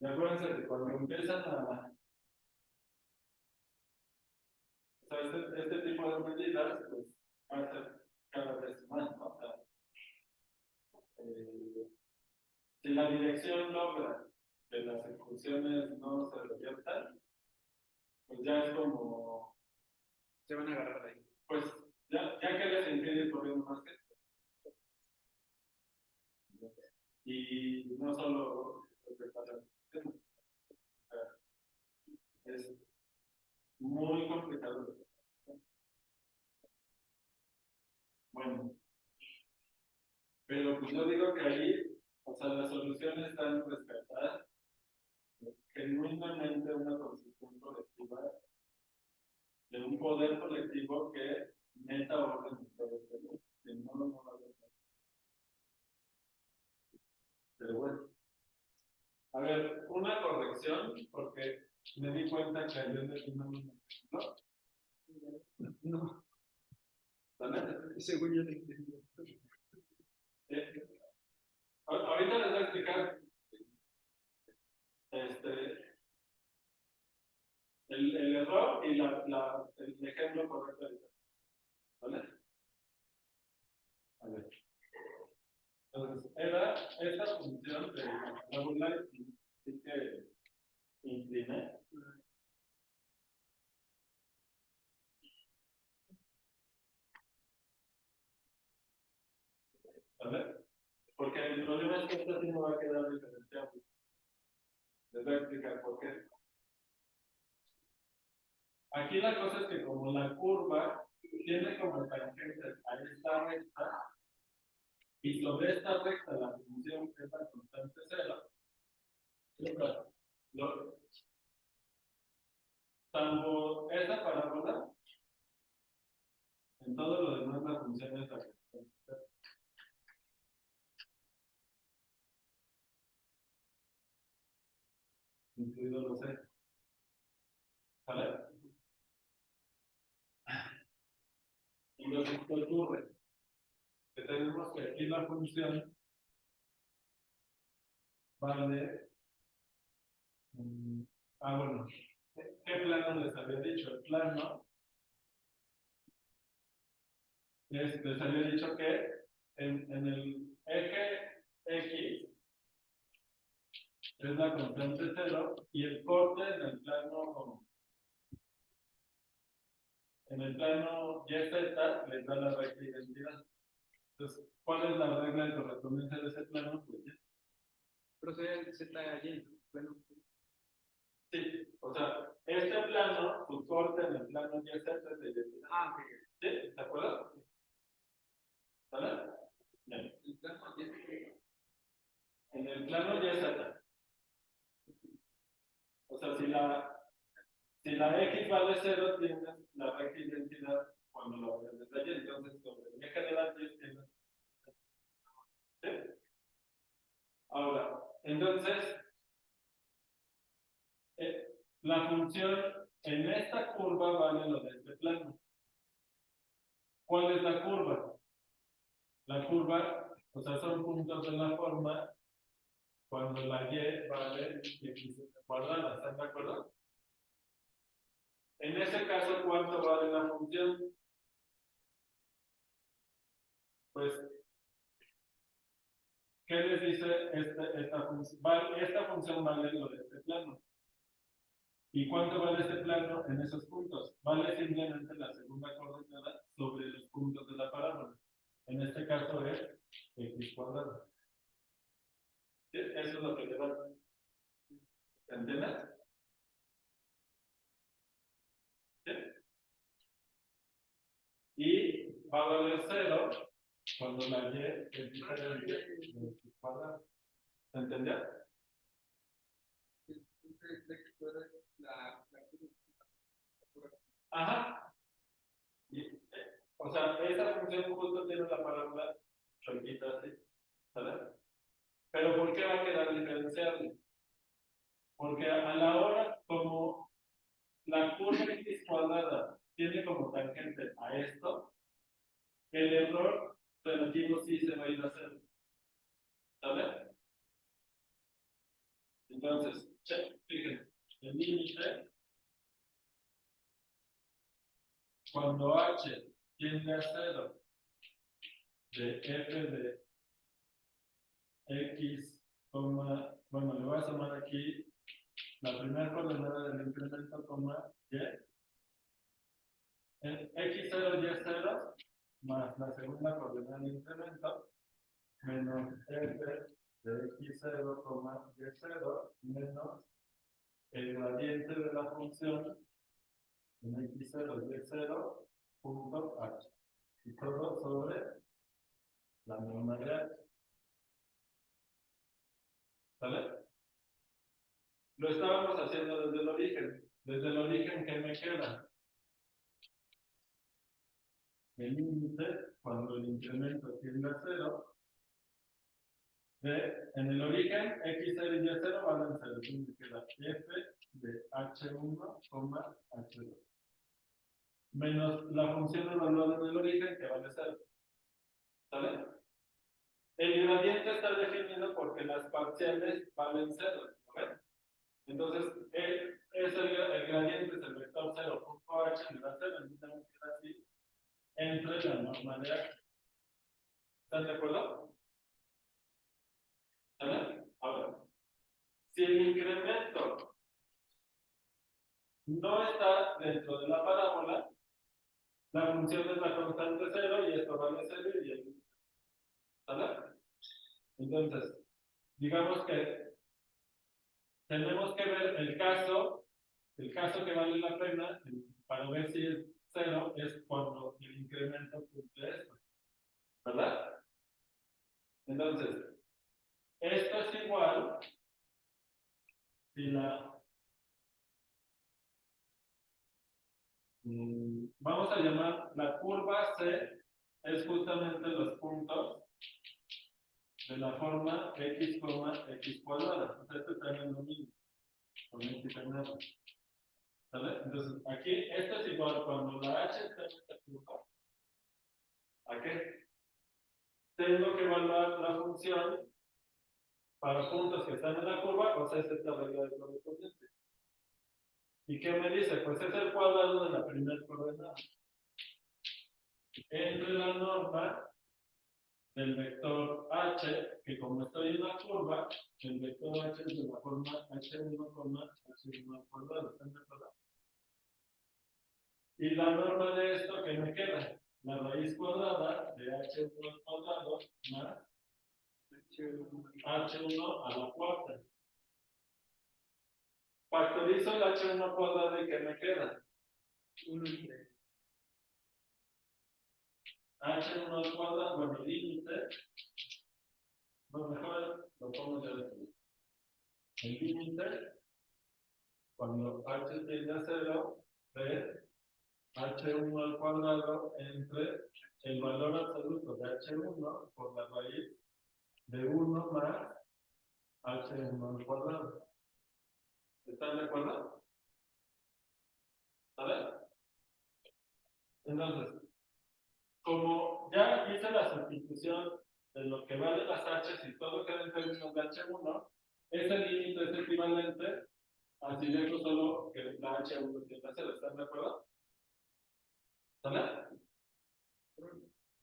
Y acuérdense que cuando empiezan a, o sea, este tipo de medidas, pues va a ser cada vez más, ¿no? O sea, si la dirección logra que las ejecuciones no se reviertan, pues ya es como, se van a agarrar ahí. pues ya que les impide ir corriendo más que esto. Y no solo respecto a la ejecución, es muy complicado. Bueno, pero pues yo digo que ahí, o sea, las soluciones están rescatadas genuinamente una constitución colectiva, de un poder colectivo que meta orden en todo este mundo, que no va a haber. Pero bueno, a ver, una corrección, porque me di cuenta que ayer le di ¿no? No, ¿Vale? según yo te entiendo. Ahorita les voy a explicar el error y el ejemplo correcto. ¿Vale? A ver. Entonces, era esta función de la parábola que incliné. ¿Vale? Porque el problema es que esta sí no va a quedar diferenciado. Les voy a explicar por qué. Aquí la cosa es que como la curva tiene como tangente a esta recta, y sobre esta recta la función es la constante cero, salvo esta parábola, en todo lo demás la función es la constante cero. Incluido los C. ¿Vale? Entonces, ¿qué ocurre? Que tenemos que aquí la función vale. Bueno, ¿qué plano les había dicho? El plano les había dicho que en el eje X es la constante cero y el corte en el plano YZ les da la recta identidad. Entonces, ¿cuál es la regla de correspondencia de ese plano? Pues ya. Procede Z allí. Bueno. Sí, o sea, este plano, su corte en el plano YZ es de identidad. Ah, ok. ¿Sí? ¿De acuerdo? ¿Vale? Bien. El plano YZ. En el plano YZ. O sea, si la X vale 0, tienes la recta identidad cuando lo ves desde allí. Entonces, sobre el eje de las 10 tienes. ¿Sí? Ahora, entonces, la función en esta curva vale lo de este plano. ¿Cuál es la curva? La curva, o sea, son puntos de la forma cuando la y vale x cuadrada. ¿Están de acuerdo? En ese caso, ¿cuánto vale la función? Pues, ¿qué les dice esta función? Esta función vale lo de este plano. ¿Y cuánto vale este plano en esos puntos? Vale simplemente la segunda coordenada sobre los puntos de la parábola. En este caso es x cuadrado. ¿Sí? Eso es lo que le da. ¿Entiendes? ¿Sí? Y va a valer 0 cuando la y es diferente de x cuadrado. ¿Entendió? Ajá. O sea, esa función justo tiene la parábola chuequita así. ¿Sabes? Pero ¿por qué va a quedar diferenciable? Porque a la hora, como la curva x cuadrada tiene como tangente a esto, el error relativo sí se va a ir a cero. ¿Sabes? Entonces, fíjense, el límite, cuando h tiende a 0 de f de x, bueno, le voy a sumar aquí la primera coordenada del incremento, y, en x0 y 0 más la segunda coordenada del incremento menos f de x0, y0 menos el gradiente de la función en x0 y y0 punto h. Y todo sobre la norma de h. ¿Sale? Lo estábamos haciendo desde el origen. Desde el origen, ¿qué me queda? El límite, cuando el incremento tiende a 0, en el origen, x0 y y0 valen 0. Entonces me queda f de h1, h2. Menos la función evaluada en el origen, que vale 0. ¿Sale? El gradiente está definido porque las parciales valen 0. ¿Ven? Entonces, el gradiente es el vector 0.h me da 0, entonces me queda así entre la norma de h. ¿Están de acuerdo? ¿Sale? Ahora, si el incremento no está dentro de la parábola, la función es la constante 0 y esto vale 0 y el. ¿Sale? Entonces, digamos que tenemos que ver el caso que vale la pena para ver si es 0 es cuando el incremento cumple esto. ¿Verdad? Entonces, esto es igual si vamos a llamar la curva C, es justamente los puntos de la forma x, x cuadrada. Este también lo mismo, con x cuadrada. ¿Sale? Entonces, aquí, esto es igual cuando la h está en esta curva. ¿A qué? Tengo que evaluar la función para puntos que están en la curva, o sea, es esta regla de correspondencia. ¿Y qué me dice? Pues es el cuadrado de la primera coordenada. Entre la norma del vector h, que como estoy en la curva, el vector h es de la forma h1, h1 al cuadrado. ¿Están de acuerdo? Y la norma de esto, ¿qué me queda? La raíz cuadrada de h1 al cuadrado más h1 a la cuarta. Factorizo el h1 al cuadrado y ¿qué me queda? 1 entre h1 al cuadrado, bueno, límite. No, mejor lo pongo ya después. El límite, cuando h tiende a 0, de h1 al cuadrado entre el valor absoluto de h1 por la raíz de 1 más h1 al cuadrado. ¿Están de acuerdo? ¿Sale? Entonces, como ya hice la sustitución de lo que vale las h y todo queda en términos de h1, ese límite es equivalente a si dejo solo que la h1 tiende a 0. ¿Están de acuerdo? ¿Sale?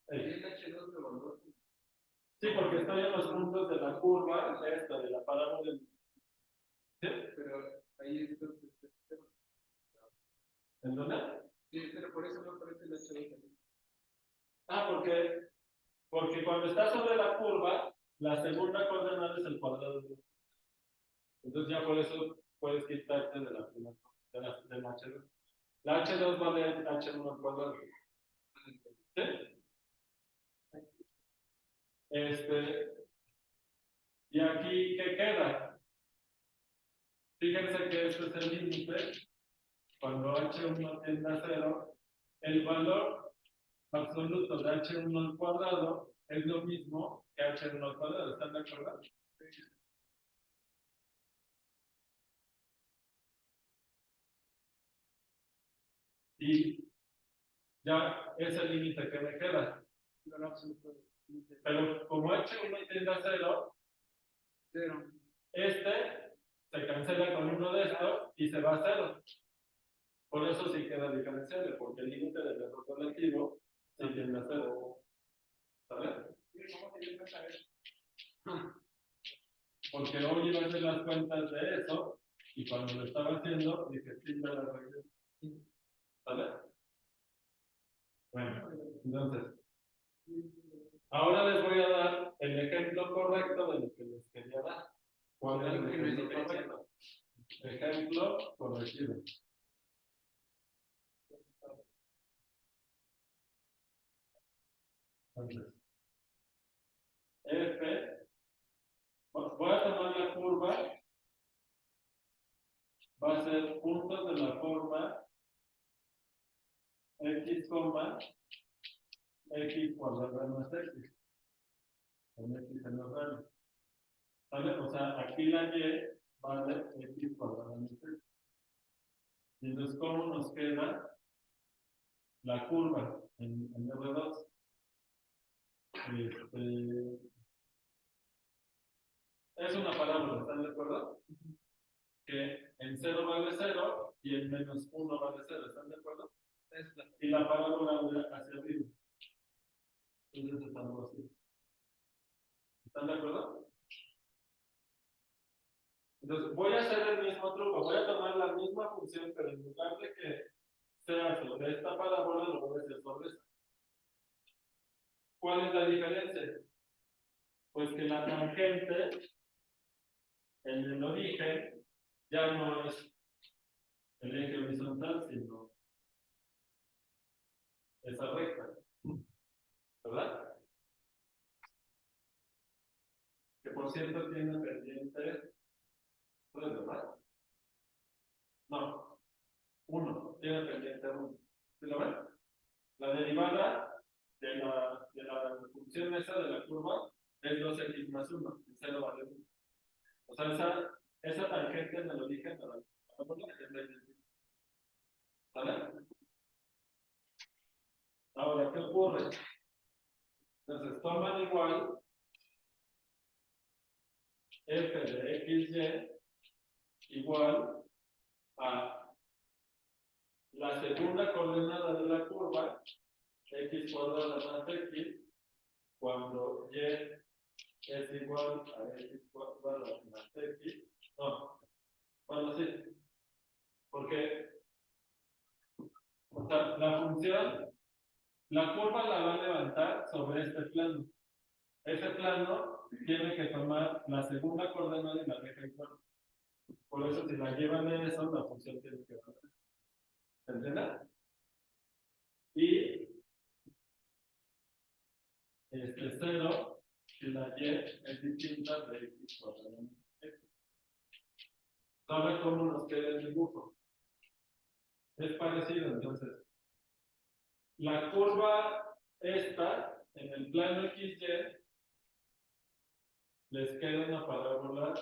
el H2 de valor. Sí, porque estoy en los puntos de la curva, de la parábola. ¿Sí? Pero ahí entonces. ¿En dónde? Sí, pero por eso no aparece el H2 ahí. Ah, porque cuando está sobre la curva, la segunda coordenada es el cuadrado de. Entonces ya por eso puedes quitarte de la primera, del H2. La H2 vale H1 al cuadrado. ¿Sí? Y aquí, ¿qué queda? Fíjense que este es el límite. Cuando h1 tiende a 0, el valor absoluto de h1 al cuadrado es lo mismo que h1 al cuadrado. ¿Están de acuerdo? Y ya es el límite que me queda. Pero como h1 tiende a 0, Cero. este se cancela con uno de estos y se va a cero. Por eso sí queda diferenciable, porque el límite del error relativo sí tiende a cero. ¿Sabes? Porque hoy iba a hacer las cuentas de eso y cuando lo estaba haciendo dije, sí, ya la arreglé. ¿Sabes? Bueno, entonces, ahora les voy a dar el ejemplo correcto de lo que les quería dar. ¿Cuál es el ejemplo correcto? Ejemplo corregido. Entonces, F, voy a tomar la curva, va a ser puntos de la forma x, x cuadrado más x, con x en los radios. ¿Vale? O sea, aquí la y vale x cuadrado más x. Y entonces, ¿cómo nos queda la curva en R2? Es una parábola, ¿están de acuerdo? Que en 0 vale 0 y en menos 1 vale 0, ¿están de acuerdo? Y la parábola va hacia arriba. Entonces estamos así. ¿Están de acuerdo? Entonces voy a hacer el mismo truco, voy a tomar la misma función, pero en lugar de que sea sobre esta parábola, lo voy a hacer sobre esta. ¿Cuál es la diferencia? Pues que la tangente en el origen ya no es el eje horizontal, sino esa recta, ¿verdad? Que por cierto tiene pendiente 3, ¿verdad? No, 1, tiene pendiente 1. ¿Sí lo ven? La derivada de la función esa de la curva es 2x más 1, y 0 vale 1. O sea, esa tangente en el origen de la parábola es la identidad. ¿Vale? Ahora, ¿qué ocurre? Entonces, toman igual f de xy igual a la segunda coordenada de la curva, x cuadrada más x, cuando y es igual a x cuadrada más x. No, bueno, sí, porque o sea, la función, la curva la va a levantar sobre este plano. Ese plano tiene que tomar la segunda coordenada y la deja igual. Por eso, si la llevan en eso, la función tiene que bajar. ¿Se entiende? Y 0, si la y es distinta de x cuadrado. ¿Sabe cómo nos queda el dibujo? Es parecido, entonces. La curva esta, en el plano XY, les queda una parábola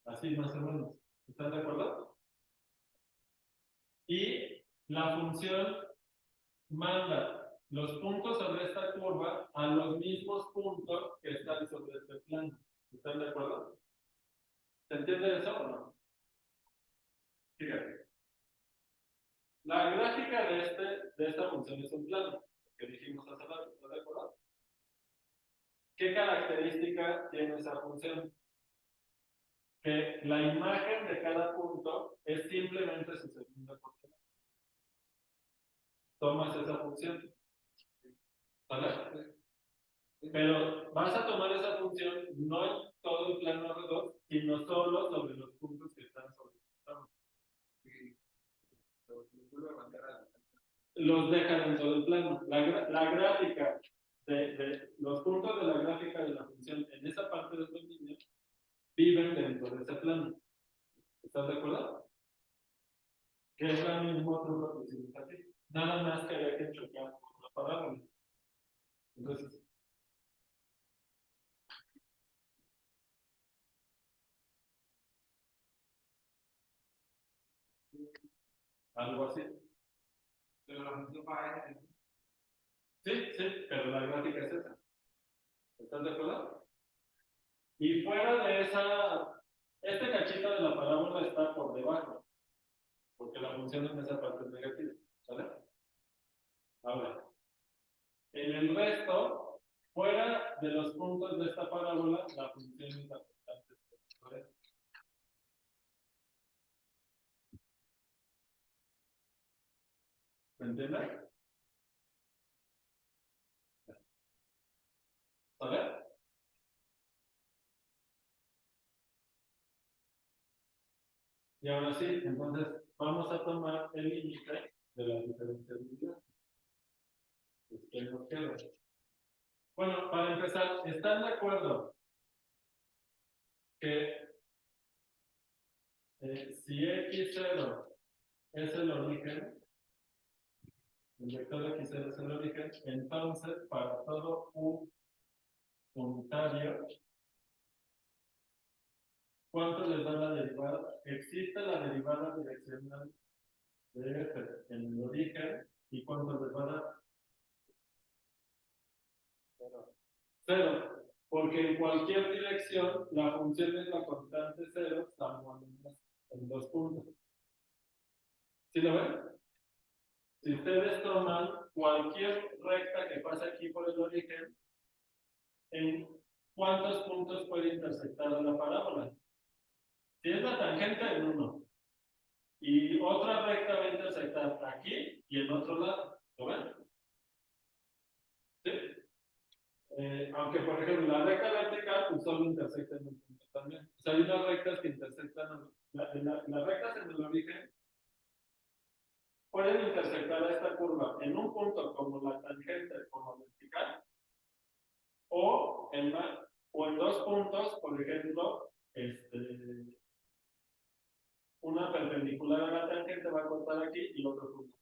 así más o menos. ¿Están de acuerdo? Y la función manda los puntos sobre esta curva a los mismos puntos que están sobre este plano. ¿Están de acuerdo? ¿Se entiende eso o no? Fíjate. La gráfica de esta función es un plano, que dijimos hace rato. ¿Están de acuerdo? ¿Qué característica tiene esa función? Que la imagen de cada punto es simplemente su segunda coordenada. Tomas esa función. ¿Vale? Pero vas a tomar esa función no en todo el plano R2, sino solo sobre los puntos que están sobre el plano. Los deja dentro del plano. La gráfica de los puntos de la gráfica de la función en esa parte del dominio viven dentro de ese plano. ¿Estás de acuerdo? Que es el mismo truco que hicimos aquí. Nada más que había que chocar con la parábola. Entonces, algo así. Pero la función va a sí, sí, pero la gráfica es esa. ¿Estás de acuerdo? Y fuera de este cachito de la parábola está por debajo, porque la función en esa parte es negativa, ¿vale? Ahora, en el resto, fuera de los puntos de esta parábola, la función es la constante, ¿vale? ¿Me entiendes? ¿Vale? Y ahora sí, entonces vamos a tomar el límite de la diferenciabilidad. Pues, ¿qué nos queda? Bueno, para empezar, ¿están de acuerdo que si x0 es el origen, el vector x0 es el origen, entonces para todo u unitario, ¿cuánto les da la derivada? Existe la derivada direccional de f en el origen, ¿y cuánto les va a dar? Cero. Porque en cualquier dirección la función es la constante cero, salvo en dos puntos. ¿Sí lo ven? Si ustedes toman cualquier recta que pasa aquí por el origen, ¿en cuántos puntos puede intersectar la parábola? Si es la tangente, en uno. Y otra recta va a intersectar aquí y en otro lado. ¿Lo ven? ¿Sí? Aunque, por ejemplo, la recta vertical pues, solo intersecta en un punto también. O sea, hay unas rectas que intersectan, las rectas en el origen pueden intersectar a esta curva en un punto como la tangente como vertical o en dos puntos, por ejemplo, una perpendicular a la tangente va a cortar aquí y otro punto.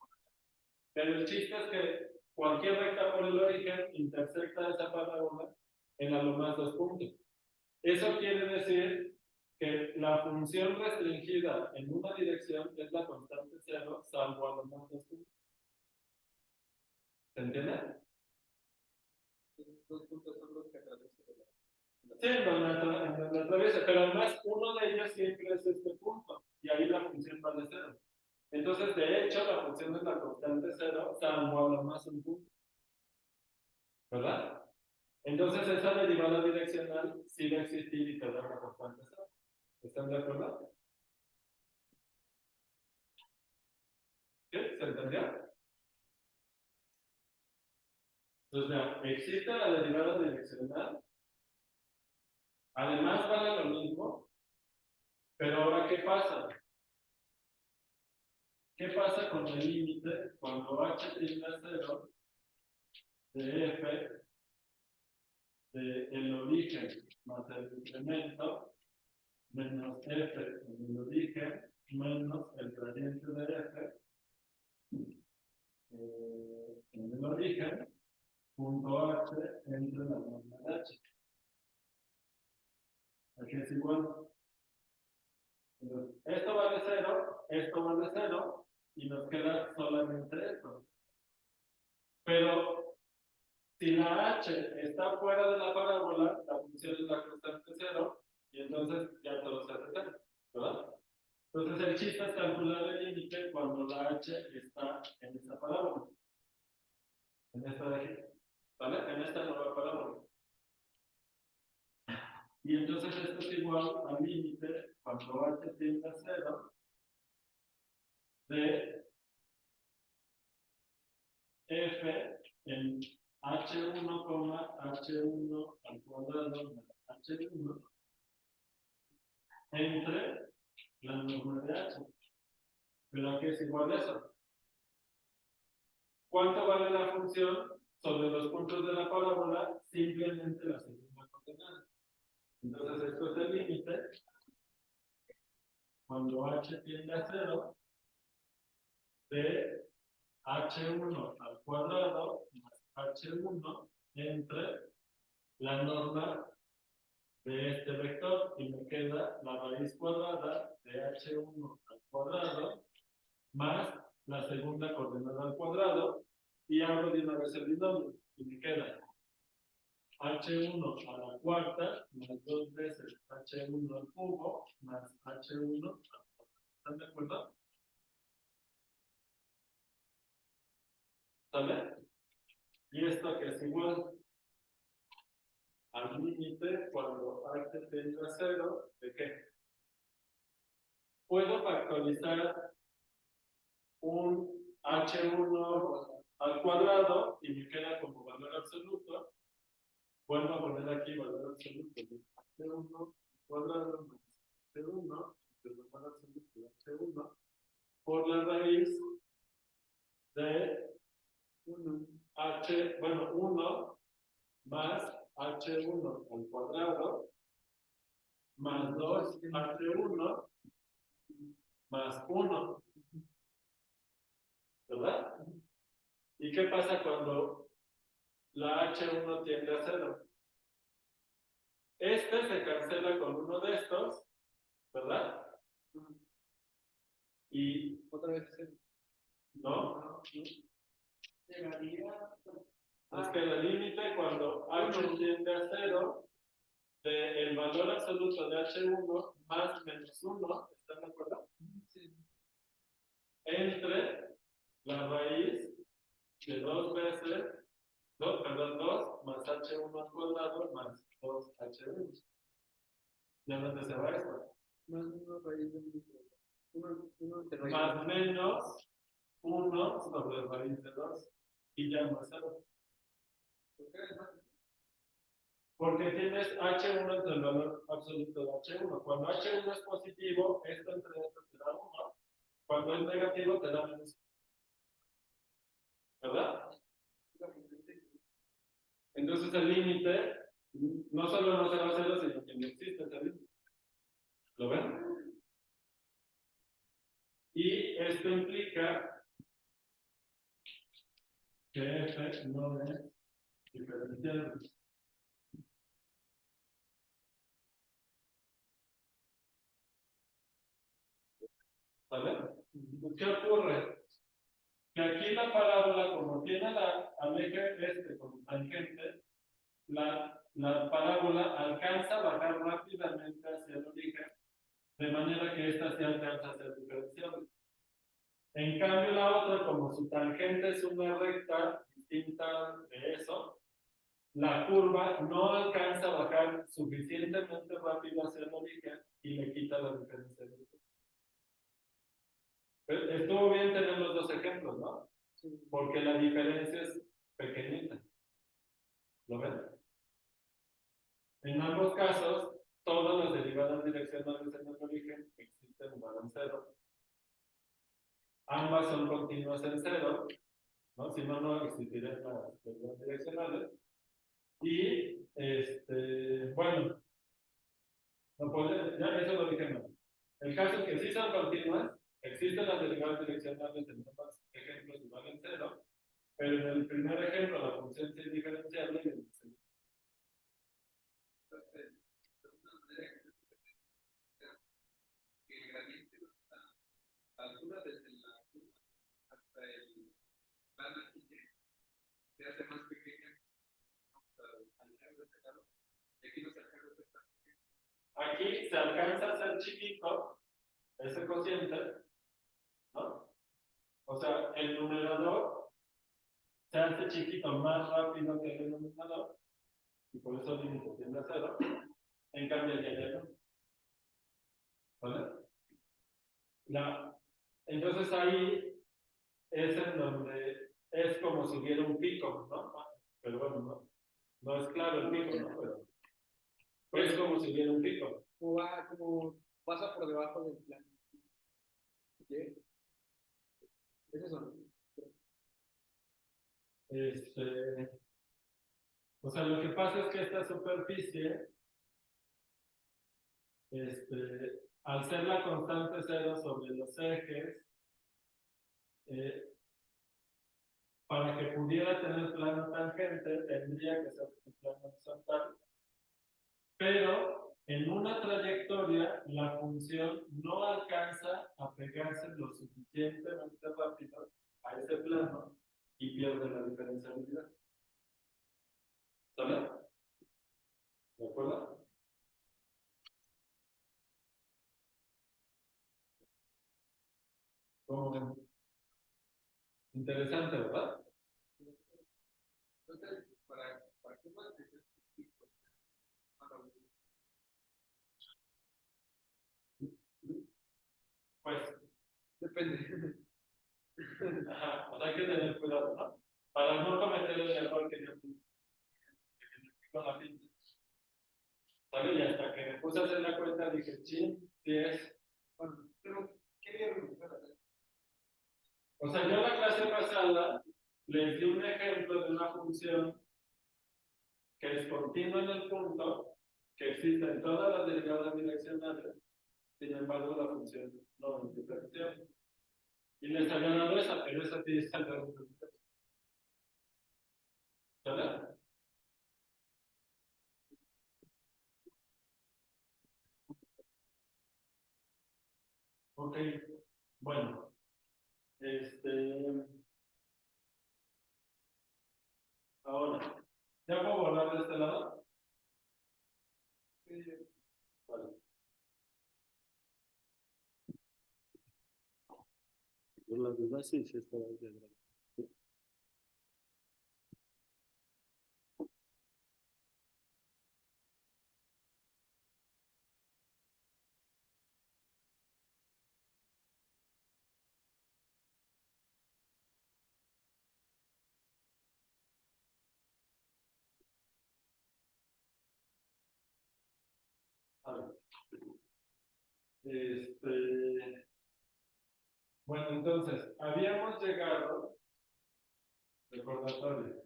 Pero el chiste es que cualquier recta por el origen intersecta esa parábola en a lo más dos puntos. Eso quiere decir que la función restringida en una dirección es la constante cero, salvo a lo más dos puntos. ¿Se entiende? Los dos puntos son los que atraviesan Sí, en donde atraviesa, pero además uno de ellos siempre es este punto, y ahí la función vale cero. Entonces, de hecho, la función es la constante cero, salvo a lo más un punto. ¿Verdad? Entonces, esa derivada direccional sí va a existir y te da la constante cero. ¿Están de acuerdo? ¿Sí? ¿Se entendió? Entonces, ya, existe la derivada direccional, además vale lo mismo, pero ahora, ¿qué pasa? ¿Qué pasa con el límite cuando h tiende a 0 de f de el origen más el incremento menos f en el origen menos el gradiente de f en el origen punto h entre la norma de h? Aquí es igual. Entonces, esto vale 0, esto vale 0 y nos queda solamente esto. Pero si la h está fuera de la parábola, la función es la constante 0 y entonces ya todo se hace 0, ¿verdad? Entonces el chiste es calcular el límite cuando la h está en esta parábola. En esta de aquí. ¿Vale? En esta nueva parábola. Y entonces esto es igual al límite cuando h tiende a 0 de f en h1, h1 al cuadrado más h1 entre la norma de h. Pero aquí es igual a eso. ¿Cuánto vale la función sobre los puntos de la parábola? Simplemente la segunda coordenada. Entonces esto es el límite cuando h tiende a 0 de h1 al cuadrado más h1 entre la norma de este vector y me queda la raíz cuadrada de h1 al cuadrado más la segunda coordenada al cuadrado y abro de una vez el binomio y me queda H1 a la cuarta más 2 veces H1 al cubo más H1 al cuadrado. ¿Están de acuerdo? ¿Sale? Y esto que es igual al límite cuando H tiende a 0, ¿de qué? Puedo factorizar un H1 al cuadrado y me queda como valor absoluto. Vuelvo a poner aquí valor absoluto de H1 al cuadrado más H1, de valor absoluto de H1, por la raíz de 1 más H1 al cuadrado más 2H1 más 1, ¿verdad? ¿Y qué pasa cuando la H1 tiende a 0? Este se cancela con uno de estos, ¿verdad? Y Otra vez es no. Nos queda el límite cuando H tiende a 0 del valor absoluto de H1 más menos 1, ¿están de acuerdo? Sí. Entre la raíz de 2 veces, 2 más H1 al cuadrado más 2H1. ¿Ya dónde se va esto? Más una raíz de uno entre raíz. Más menos 1 sobre raíz de 2. Y ya más 0. ¿Por qué es más? Porque tienes H1 entre el valor absoluto de H1. Cuando H1 es positivo, esto entre esto te da 1. Cuando es negativo, te da menos 1. ¿Verdad? Entonces el límite no solo no será 0, sino que no existe ese límite. ¿Lo ven? Y esto implica que F no es diferenciable. ¿Vale? ¿Qué ocurre? Que aquí la parábola, como tiene al eje este como tangente, la parábola alcanza a bajar rápidamente hacia el origen, de manera que esta sí alcanza a ser diferenciable. En cambio, la otra, como su tangente es una recta distinta de eso, la curva no alcanza a bajar suficientemente rápido hacia el origen y le quita la diferencia. Estuvo bien tener los dos ejemplos, ¿no? Porque la diferencia es pequeñita. ¿Lo ven? En ambos casos, todas las derivadas direccionales en el origen existen igual en 0. Ambas son continuas en 0, ¿no? Si no, no existirían las derivadas direccionales. Y, bueno, no puede, ya eso lo dije mal. El caso es que sí son continuas, existen las derivadas direccionales en ambos ejemplos igual en 0, pero en el primer ejemplo la función sí es diferenciable y en el segundo. Que el gradiente la altura desde la curva hasta el plano se hace más pequeña al ser de este lado. Y aquí no se alcanza a ser tan pequeño. Aquí se alcanza a ser chiquito ese cociente, ¿no? O sea, el numerador se hace chiquito más rápido que el denominador y por eso el límite tiende a 0. En cambio, ya no. ¿Vale? Entonces ahí es en donde es como si hubiera un pico, ¿no? Pero bueno, no es claro el pico, ¿no? Pero es como si hubiera un pico. Como pasa por debajo del plano. ¿Sí? Es eso, ¿no? O sea, lo que pasa es que esta superficie, al ser la constante 0 sobre los ejes, para que pudiera tener plano tangente, tendría que ser un plano horizontal. Pero en una trayectoria, la función no alcanza a pegarse lo suficientemente rápido a ese plano y pierde la diferenciabilidad. ¿Sabes? ¿De acuerdo? Como interesante, ¿verdad? Entonces, para curvas que sean específicos, Pues, depende. ajá, o sea, hay que tener cuidado, ¿no? Para no cometer el error que yo con la pinta. ¿Sale? Y hasta que me puse a hacer la cuenta dije, sí, sí es. Bueno, pero, ¿qué vieron? O sea, yo en la clase pasada les di un ejemplo de una función que es continua en el punto, que existe en todas las derivadas direccionales, sin embargo la función no multiplicación. Y les había dado esa, pero esa sí está en la multiplicación. ¿Sale? Ok, bueno, ahora, ¿ya puedo borrar de este lado? Vale. Por la duda sí, sí está bien. A ver. Bueno, entonces, habíamos llegado, recordatorio,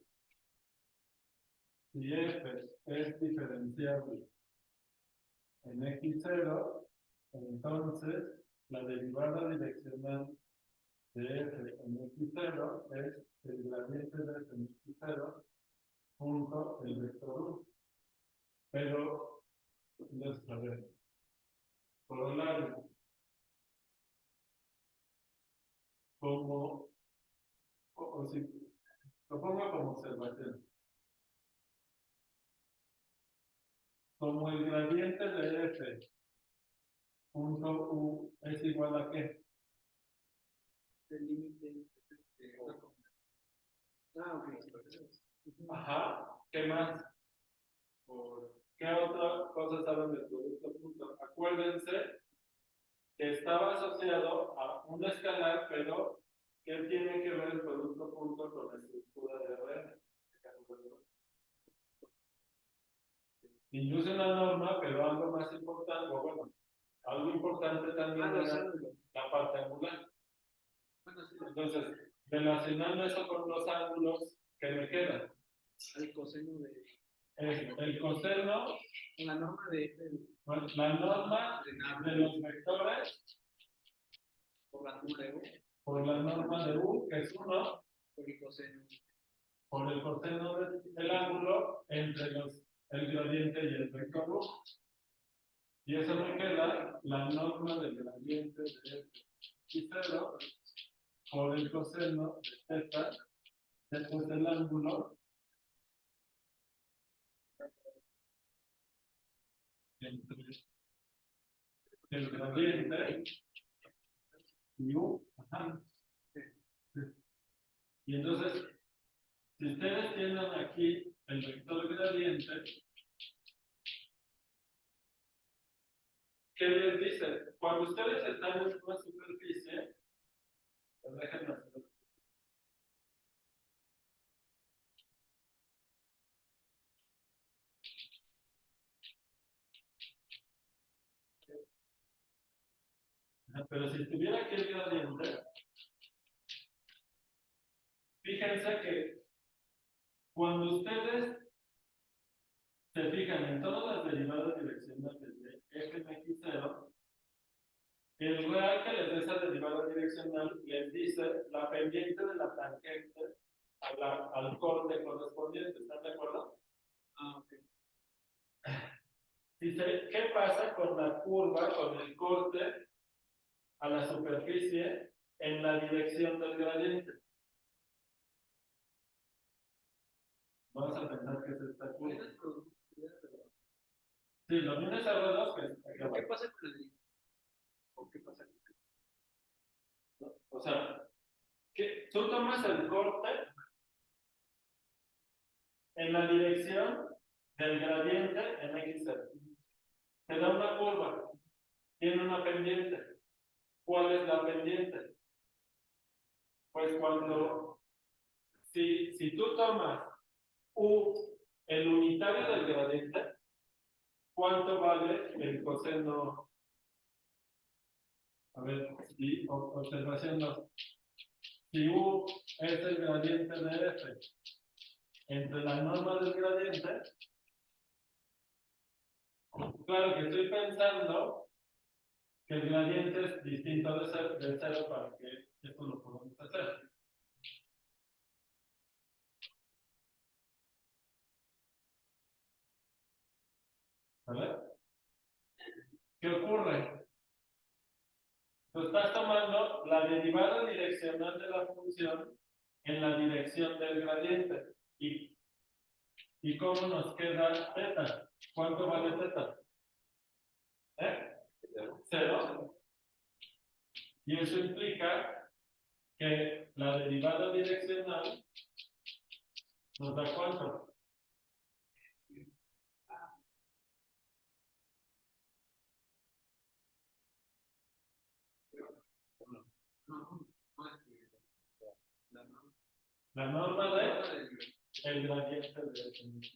si f es diferenciable en x0, entonces la derivada direccional de f en x0 es el gradiente de f en x0 punto el vector 1. Pero, entonces, a ver, por un lado, como, o si lo pongo como observación, como el gradiente de f punto u es igual a qué? El límite de ok. Ajá, ¿qué más? ¿Por qué otra cosa saben del producto punto? Acuérdense que estaba asociado a un escalar, pero ¿qué tiene que ver el producto punto con la estructura de Rn? Induce una norma, pero algo más importante, o bueno, algo importante también era la parte angular. Bueno, sí, Entonces, relacionando eso con los ángulos, ¿qué me queda? el coseno de. El coseno, La norma de. bueno, la norma de los vectores Por la norma de U. por la norma de U, que es 1, Por el coseno. por el coseno del ángulo entre el gradiente y el vector U. Y eso me queda la norma del gradiente de x0 por el coseno de θ, después del ángulo entre el gradiente y U. Ajá. Y entonces, si ustedes tienen aquí el vector gradiente, ¿qué les dice? Cuando ustedes están en una superficie, déjenme hacer. Pero si estuviera aquí el gradiente, fíjense que cuando ustedes se fijan en todas las derivadas direccionales de f en x0, el real que les dé esa derivada direccional les dice la pendiente de la tangente al corte correspondiente. ¿Están de acuerdo? Ah, ok. Dice, ¿qué pasa con la curva, con el corte a la superficie en la dirección del gradiente? Vamos a pensar que es esta curva. Sí, los lunes a dos, pues, ¿Pero qué pasa con el ¿O qué pasa con o sea, que tú tomas el corte en la dirección del gradiente en XZ. Te da una curva, tiene una pendiente. ¿Cuál es la pendiente? Pues cuando, si tú tomas el unitario del gradiente, ¿cuánto vale el coseno? A ver, observación 2. Si U es el gradiente de F entre la norma del gradiente, claro que estoy pensando que el gradiente es distinto de cero para que esto lo podamos hacer. ¿Vale? ¿Qué ocurre? Tú estás tomando la derivada direccional de la función en la dirección del gradiente. ¿Y cómo nos queda θ? ¿Cuánto vale θ? Cero. Y eso implica que la derivada direccional nos da cuánto. La norma de el gradiente de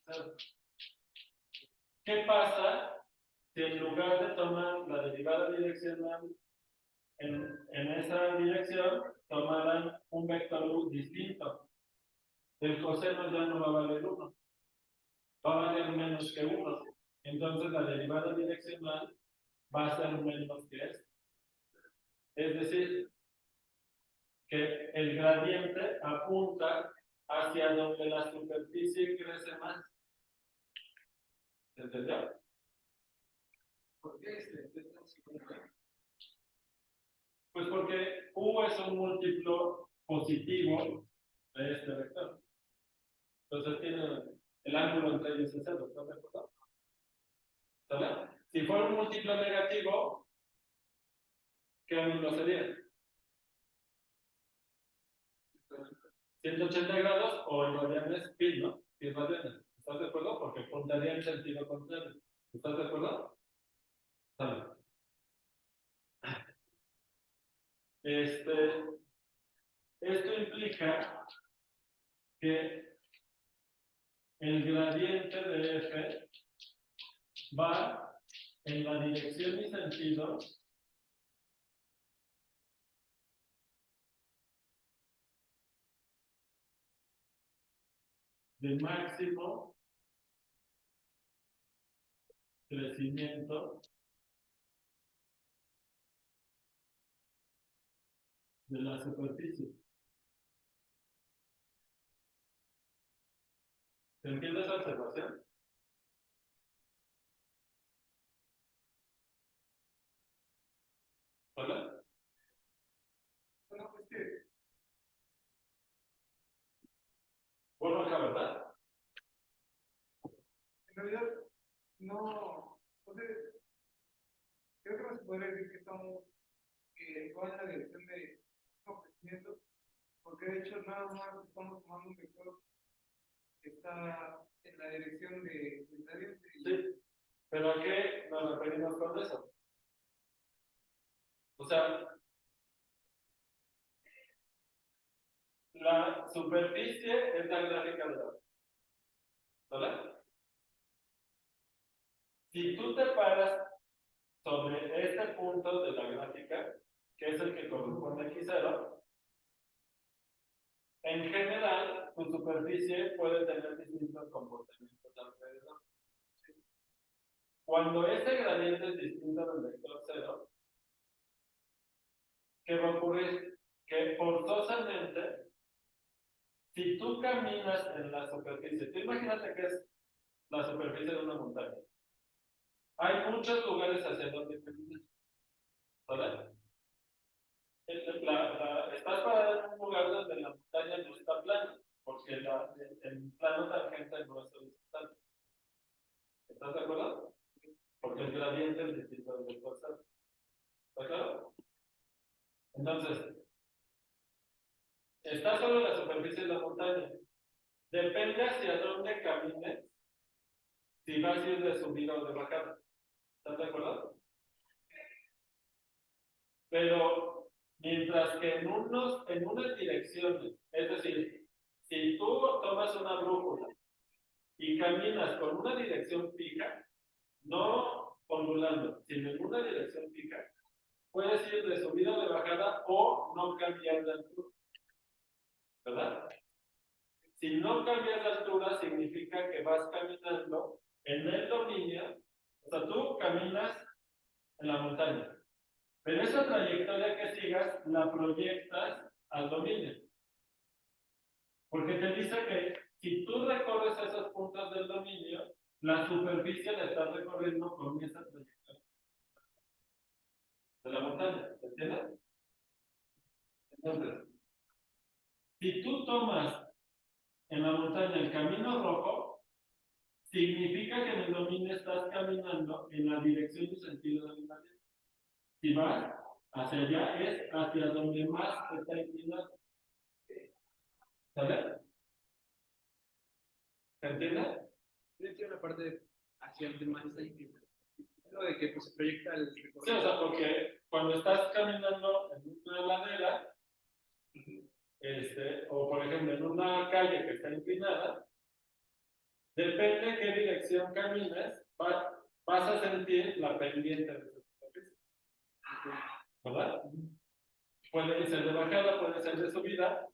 cero. ¿Qué pasa si en lugar de tomar la derivada direccional en esa dirección, tomaran un vector U distinto? El coseno ya no va a valer 1, va a valer menos que 1. Entonces la derivada direccional va a ser menos que esto. Es decir, que el gradiente apunta hacia donde la superficie crece más. ¿Entendió? ¿Por qué Pues porque U es un múltiplo positivo de este vector. Entonces tiene el ángulo entre ellos es cero, ¿estás de acuerdo? ¿Sale? Si fuera un múltiplo negativo, ¿qué ángulo sería? 180 grados o en radianes pi, ¿no? Pi radianes. ¿Estás de acuerdo? Porque puntaría en sentido contrario. ¿Estás de acuerdo? ¿Sale? Esto implica que el gradiente de F va en la dirección y sentido de máximo crecimiento de la superficie. ¿Se entiende esa observación? ¿Hola? Bueno, pues que Bueno, acá, ¿verdad? en realidad no, entonces creo que no se podría decir que estamos van en la dirección de crecimiento, porque de hecho nada más estamos tomando un vector que está en la dirección del gradiente. Sí. ¿Pero a qué nos referimos con eso? O sea, la superficie es la gráfica de la. ¿Vale? Si tú te paras sobre este punto de la gráfica, que es el que corresponde a X0, en general, tu superficie puede tener distintos comportamientos alrededor. Cuando este gradiente es distinto del vector 0, ¿qué va a ocurrir? Que forzosamente, si tú caminas en la superficie, tú imagínate que es la superficie de una montaña. Hay muchos lugares hacia donde caminar, ¿vale? Estás parado en un lugar donde la montaña no está plana, porque el plano tangente no es horizontal. ¿Estás de acuerdo? porque el gradiente es distinto del desplazado. ¿Está claro? Entonces, está sobre la superficie de la montaña. Depende hacia dónde camines, si vas a ir de subida o de bajada. ¿Estás de acuerdo? Pero mientras que en unas direcciones, es decir, si tú tomas una brújula y caminas con una dirección fija, no ondulando, sino en una dirección fija, puedes ir de subida o de bajada o no cambiar de altura. ¿Verdad? Si no cambias de altura, significa que vas caminando en el dominio. O sea, tú caminas en la montaña, pero esa trayectoria que sigas la proyectas al dominio. Porque te dice que si tú recorres esos puntos del dominio, la superficie la estás recorriendo con esa trayectoria de la montaña. ¿Se entiende? Entonces, si tú tomas en la montaña el camino rojo, significa que en el dominio estás caminando en la dirección y sentido del gradiente. Si vas hacia allá, es hacia donde más está inclinado. ¿Sabes? ¿Se entiende? Yo entiendo la parte hacia donde más está inclinado. Lo de que pues, se proyecta el Sí, o sea, porque cuando estás caminando en una ladera, o por ejemplo en una calle que está inclinada, depende de qué dirección camines, vas a sentir la pendiente de esa superficie. ¿Verdad? Puede ser de bajada, puede ser de subida,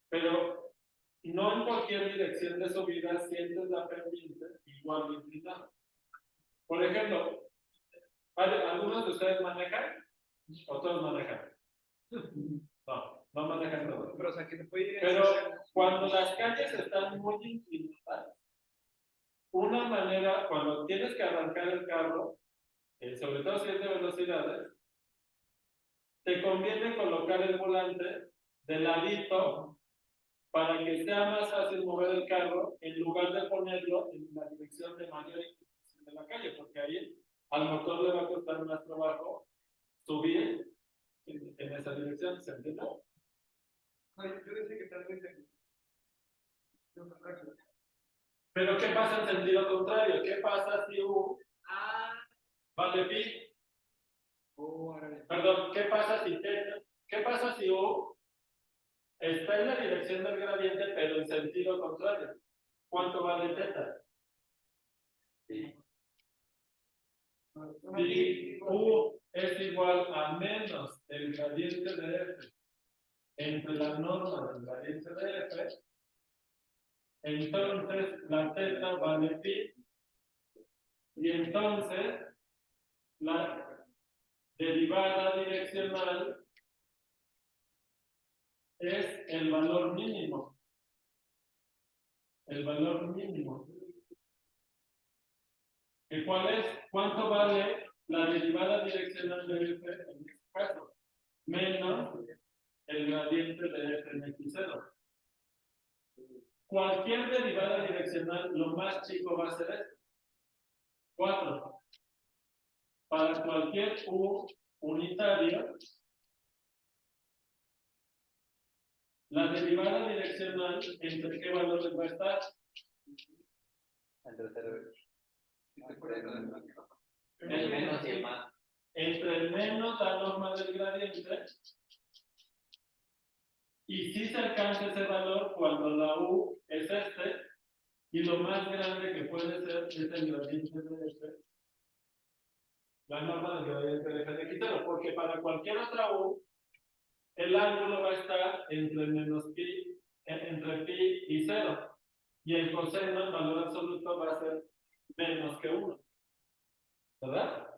pero no en cualquier dirección de subida sientes la pendiente igual de inclinada. Por ejemplo, ¿algunos de ustedes manejan? ¿O todos manejan? No, no manejan todos. Pero, o sea, que se puede ir Pero cuando las calles están muy inclinadas, una manera, cuando tienes que arrancar el carro, sobre todo si es de velocidades, te conviene colocar el volante de ladito para que sea más fácil mover el carro en lugar de ponerlo en la dirección de mayor inclinación de la calle, porque ahí al motor le va a costar más trabajo subir en esa dirección, ¿se entiende? No, yo decía que tal vez Pero ¿qué pasa en sentido contrario? ¿Qué pasa si U vale pi? Perdón, ¿qué pasa si teta? ¿Qué pasa si U está en la dirección del gradiente pero en sentido contrario? ¿Cuánto vale teta? Si U es igual a menos el gradiente de F entre la norma del gradiente de F, entonces la teta vale pi, y entonces la derivada direccional es el valor mínimo. El valor mínimo. ¿Cuál es? ¿Cuánto vale la derivada direccional de F en este caso? Menos el gradiente de F en X0. Cualquier derivada direccional, lo más chico va a ser esto. 4. Para cualquier U unitario, la derivada direccional, ¿entre qué valores va a estar? Entre 0 el menos y el más. Entre el menos la norma del gradiente, y si se alcanza ese valor cuando la U es y lo más grande que puede ser es el gradiente de F, la norma del gradiente de F de X0, porque para cualquier otra U, el ángulo va a estar entre menos pi, entre pi y 0, y el coseno, el valor absoluto, va a ser menos que 1, ¿verdad?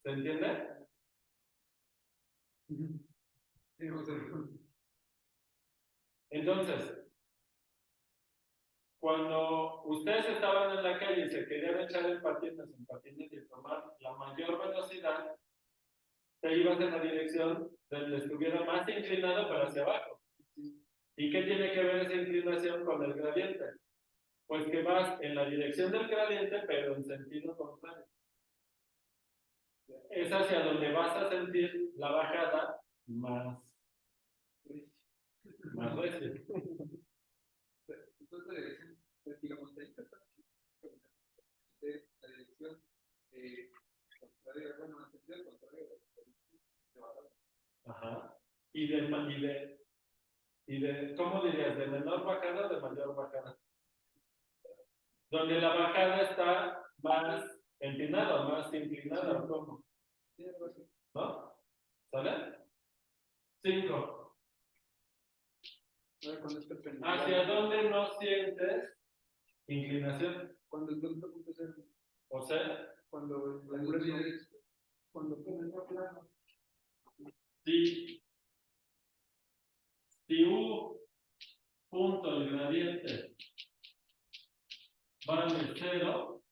¿Se entiende? Entonces, cuando ustedes estaban en la calle y se querían echar en patines y tomar la mayor velocidad, te ibas en la dirección donde estuviera más inclinado para hacia abajo. ¿Y qué tiene que ver esa inclinación con el gradiente? Pues que vas en la dirección del gradiente, pero en sentido contrario. Es hacia donde vas a sentir la bajada más recia. Entonces la dirección, pues, digamos, ahí está la dirección contraria, bueno, en sentido contrario de bajada. Ajá. ¿Cómo dirías? ¿De menor bajada o de mayor bajada? Donde la bajada está más empinada, más inclinada, ¿o cómo? Sí, algo así. ¿No? ¿Sale? 5. Cuando es perpendicular. ¿Hacia dónde no sientes inclinación? Cuando el punto punto cero. O sea, Cuando el ángulo es cuando penetra plano. si U punto el gradiente vale 0,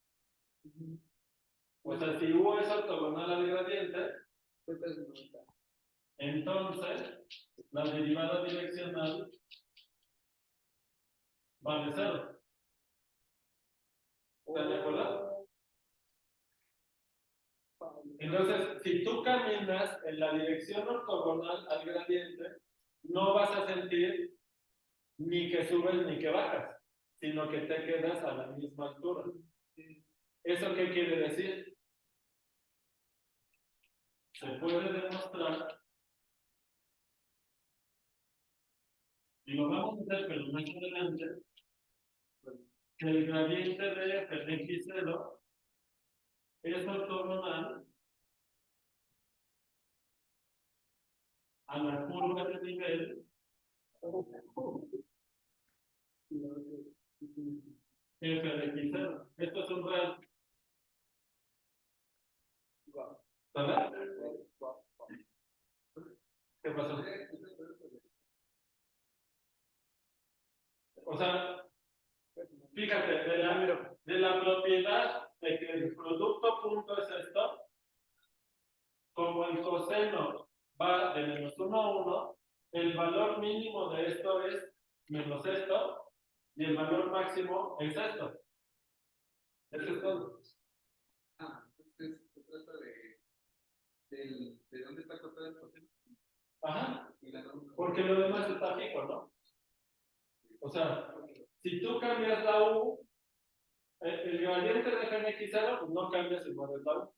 o sea, si U es ortogonal al gradiente, entonces la derivada direccional vale 0. ¿Estás de acuerdo? Entonces, si tú caminas en la dirección ortogonal al gradiente, no vas a sentir ni que subes ni que bajas, sino que te quedas a la misma altura. ¿Eso qué quiere decir? Se puede demostrar, y lo vamos a hacer, pero más adelante, que el gradiente de f de x0 es ortogonal a la curva de nivel f de x0. Esto es un real. ¿Verdad? ¿Qué pasó? O sea, fíjate, de la propiedad de que el producto punto es esto, como el coseno va de menos 1 a 1, el valor mínimo de esto es menos esto, y el valor máximo es esto. Eso es todo. Entonces se trata de dónde está cortado el coseno. Ajá. Porque lo demás está fijo, ¿no? O sea, si tú cambias la U, el gradiente de FNX0, pues no cambia si mueves la U.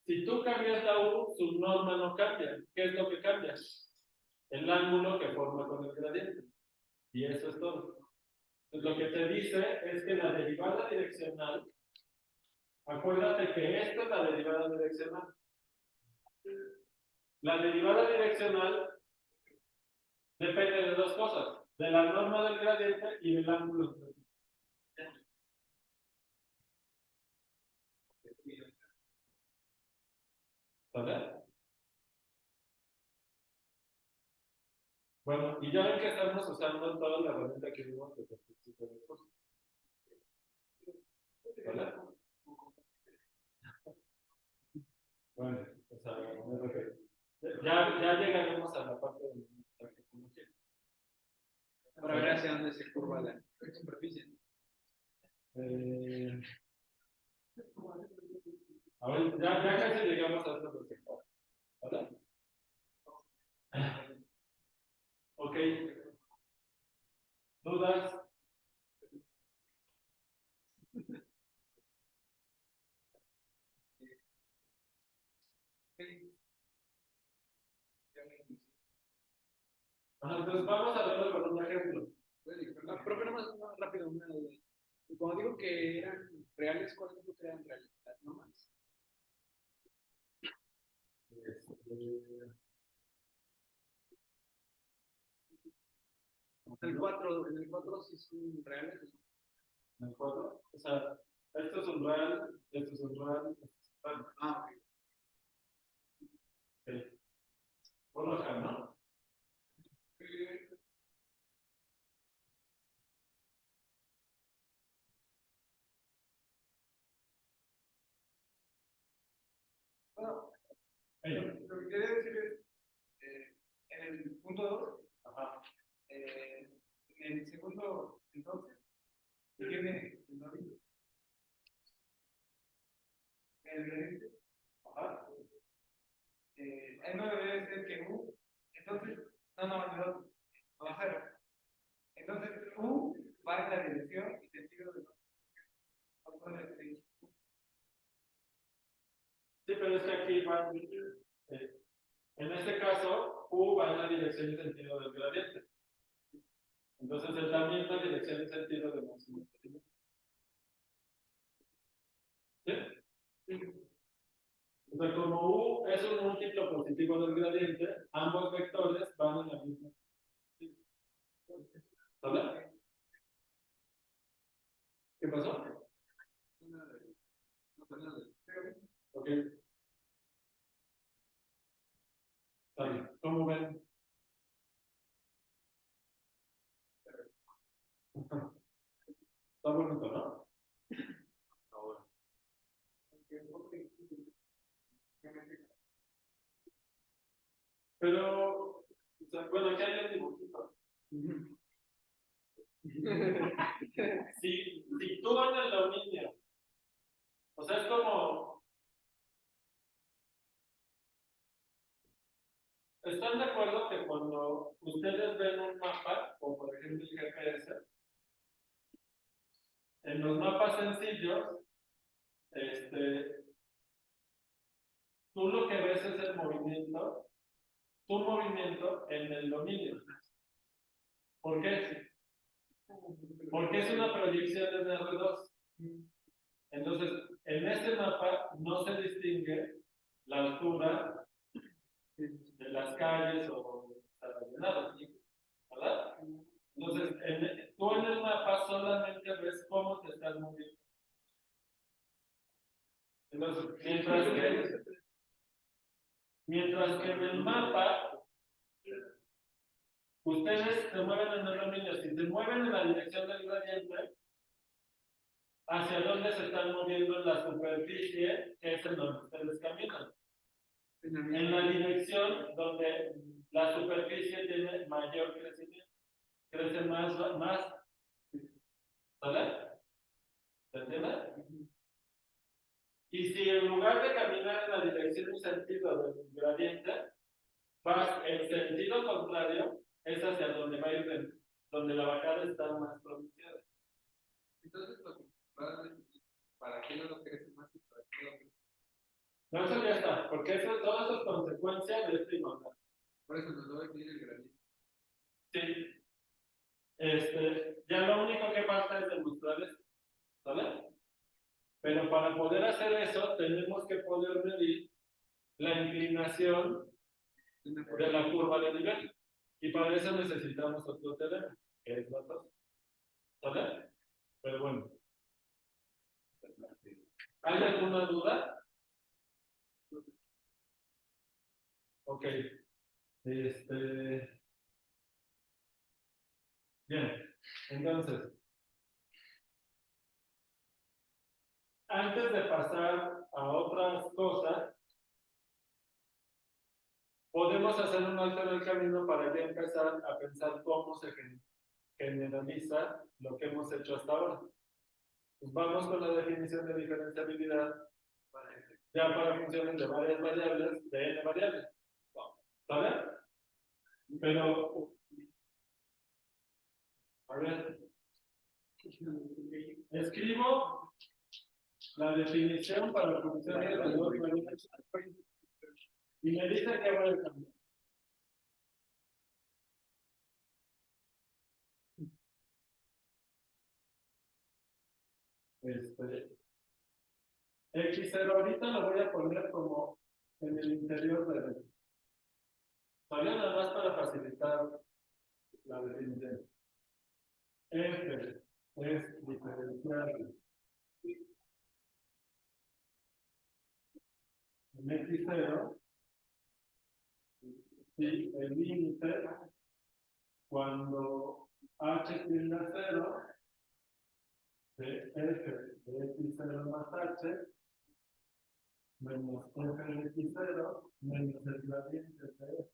Si tú cambias la U, su norma no cambia. ¿Qué es lo que cambia? El ángulo que forma con el gradiente. Y eso es todo. Entonces, lo que te dice es que la derivada direccional, acuérdate que esta es la derivada direccional. La derivada direccional depende de dos cosas, de la norma del gradiente y del ángulo. ¿Vale? Bueno, y ya ven que estamos usando toda la herramienta que vimos desde el principio del curso. ¿Vale? Bueno, o sea, ya llegaremos a la parte de la tecnología. Para ver hacia dónde se curva la superficie. A ver, ya casi llegamos a estos resultados. ¿Vale? Ok. ¿Dudas? Entonces vamos a verlo con un ejemplo. Profe, nomás rápido, una duda. Cuando digo que eran reales, ¿cuáles dijo que eran reales? Las normas. En el 4 sí son reales. ¿De acuerdo? O sea, esto es un real, esto es un real, esto es un real. Ah, ok. Okay. Ponlo acá, ¿no? Lo que quería decir es, en el punto 2, Ajá. en el segundo, entonces, tiene el novio. El gradiente. Ajá. Ahí no debería ser que U. Entonces, no, a cero. Entonces, U va en la dirección y sentido de los. Sí, pero es que aquí va, en este caso, U va en la dirección y sentido del gradiente. Entonces es la misma dirección y sentido del máximo. ¿Sí? O sea, como U es un múltiplo positivo del gradiente, ambos vectores van en la misma. ¿Sale? ¿Qué pasó? Ok. Sale. ¿Cómo ven? Está bonito, ¿no? Ahora. Pero, o sea, bueno, aquí hay un dibujito. Si tú en el dominio, o sea, es como, ¿están de acuerdo que cuando ustedes ven un mapa, como por ejemplo el GPS, en los mapas sencillos, tú lo que ves es el movimiento, tu movimiento en el dominio? ¿Por qué? Porque es una proyección de R2. Entonces, en este mapa no se distingue la altura de las calles o nada, ¿verdad? Entonces, tú en el mapa solamente ves cómo te estás moviendo. Entonces, mientras que en el mapa ustedes se mueven en el dominio, si se mueven en la dirección del gradiente, ¿hacia dónde se están moviendo en la superficie? Que es en donde ustedes caminan. En la dirección donde la superficie tiene mayor crecimiento. Crece más, ¿vale? ¿Se entiende? Y si en lugar de caminar en la dirección y sentido del gradiente, vas en sentido contrario, es hacia donde va a ir, donde la bajada está más pronunciada. Entonces, lo que para qué no lo crece más y para qué lo crece. No, eso ya está, porque todo eso es consecuencia de esta igualdad. Por eso nos doy bien el gradiente. Sí. Ya lo único que falta es demostrar esto, ¿vale? Pero para poder hacer eso, tenemos que poder medir la inclinación de la curva de nivel. Y para eso necesitamos otro teorema, que es la tos. ¿Vale? Pero bueno. ¿Hay alguna duda? Ok. Bien. Entonces, antes de pasar a otras cosas, podemos hacer un alto en el camino para ya empezar a pensar cómo se generaliza lo que hemos hecho hasta ahora. Pues vamos con la definición de diferenciabilidad ya para funciones de varias variables, de n variables. ¿Vale? Pero, a ver, escribo la definición para funciones de dos variables y me dice que voy a cambiar. X0 ahorita lo voy a poner como en el interior de todavía nada más para facilitar la definición. F es diferencial en X0 si el límite cuando h tiende a 0 de f de X0 más h menos fnx0 menos el gradiente de f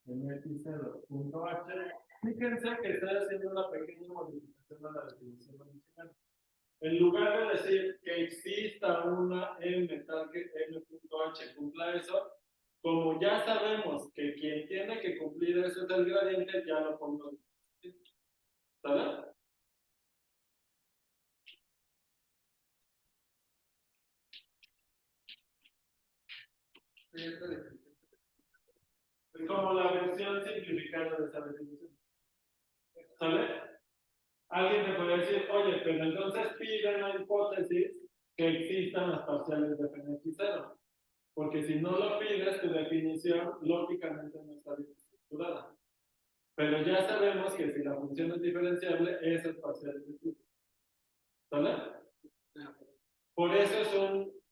en x0 punto h. Fíjense que estoy haciendo una pequeña modificación a la definición original. En lugar de decir que exista una m tal que m.h cumpla eso, como ya sabemos que quien tiene que cumplir eso es el gradiente, ya lo pongo. ¿Sale? Es como la versión simplificada de esa definición. ¿Sale? Alguien te puede decir, oye, pero entonces pide una hipótesis que existan las parciales de fnx0. Porque si no lo pides, tu definición lógicamente no está bien estructurada. Pero ya sabemos que si la función es diferenciable, esas parciales existen. ¿Sale? Por eso es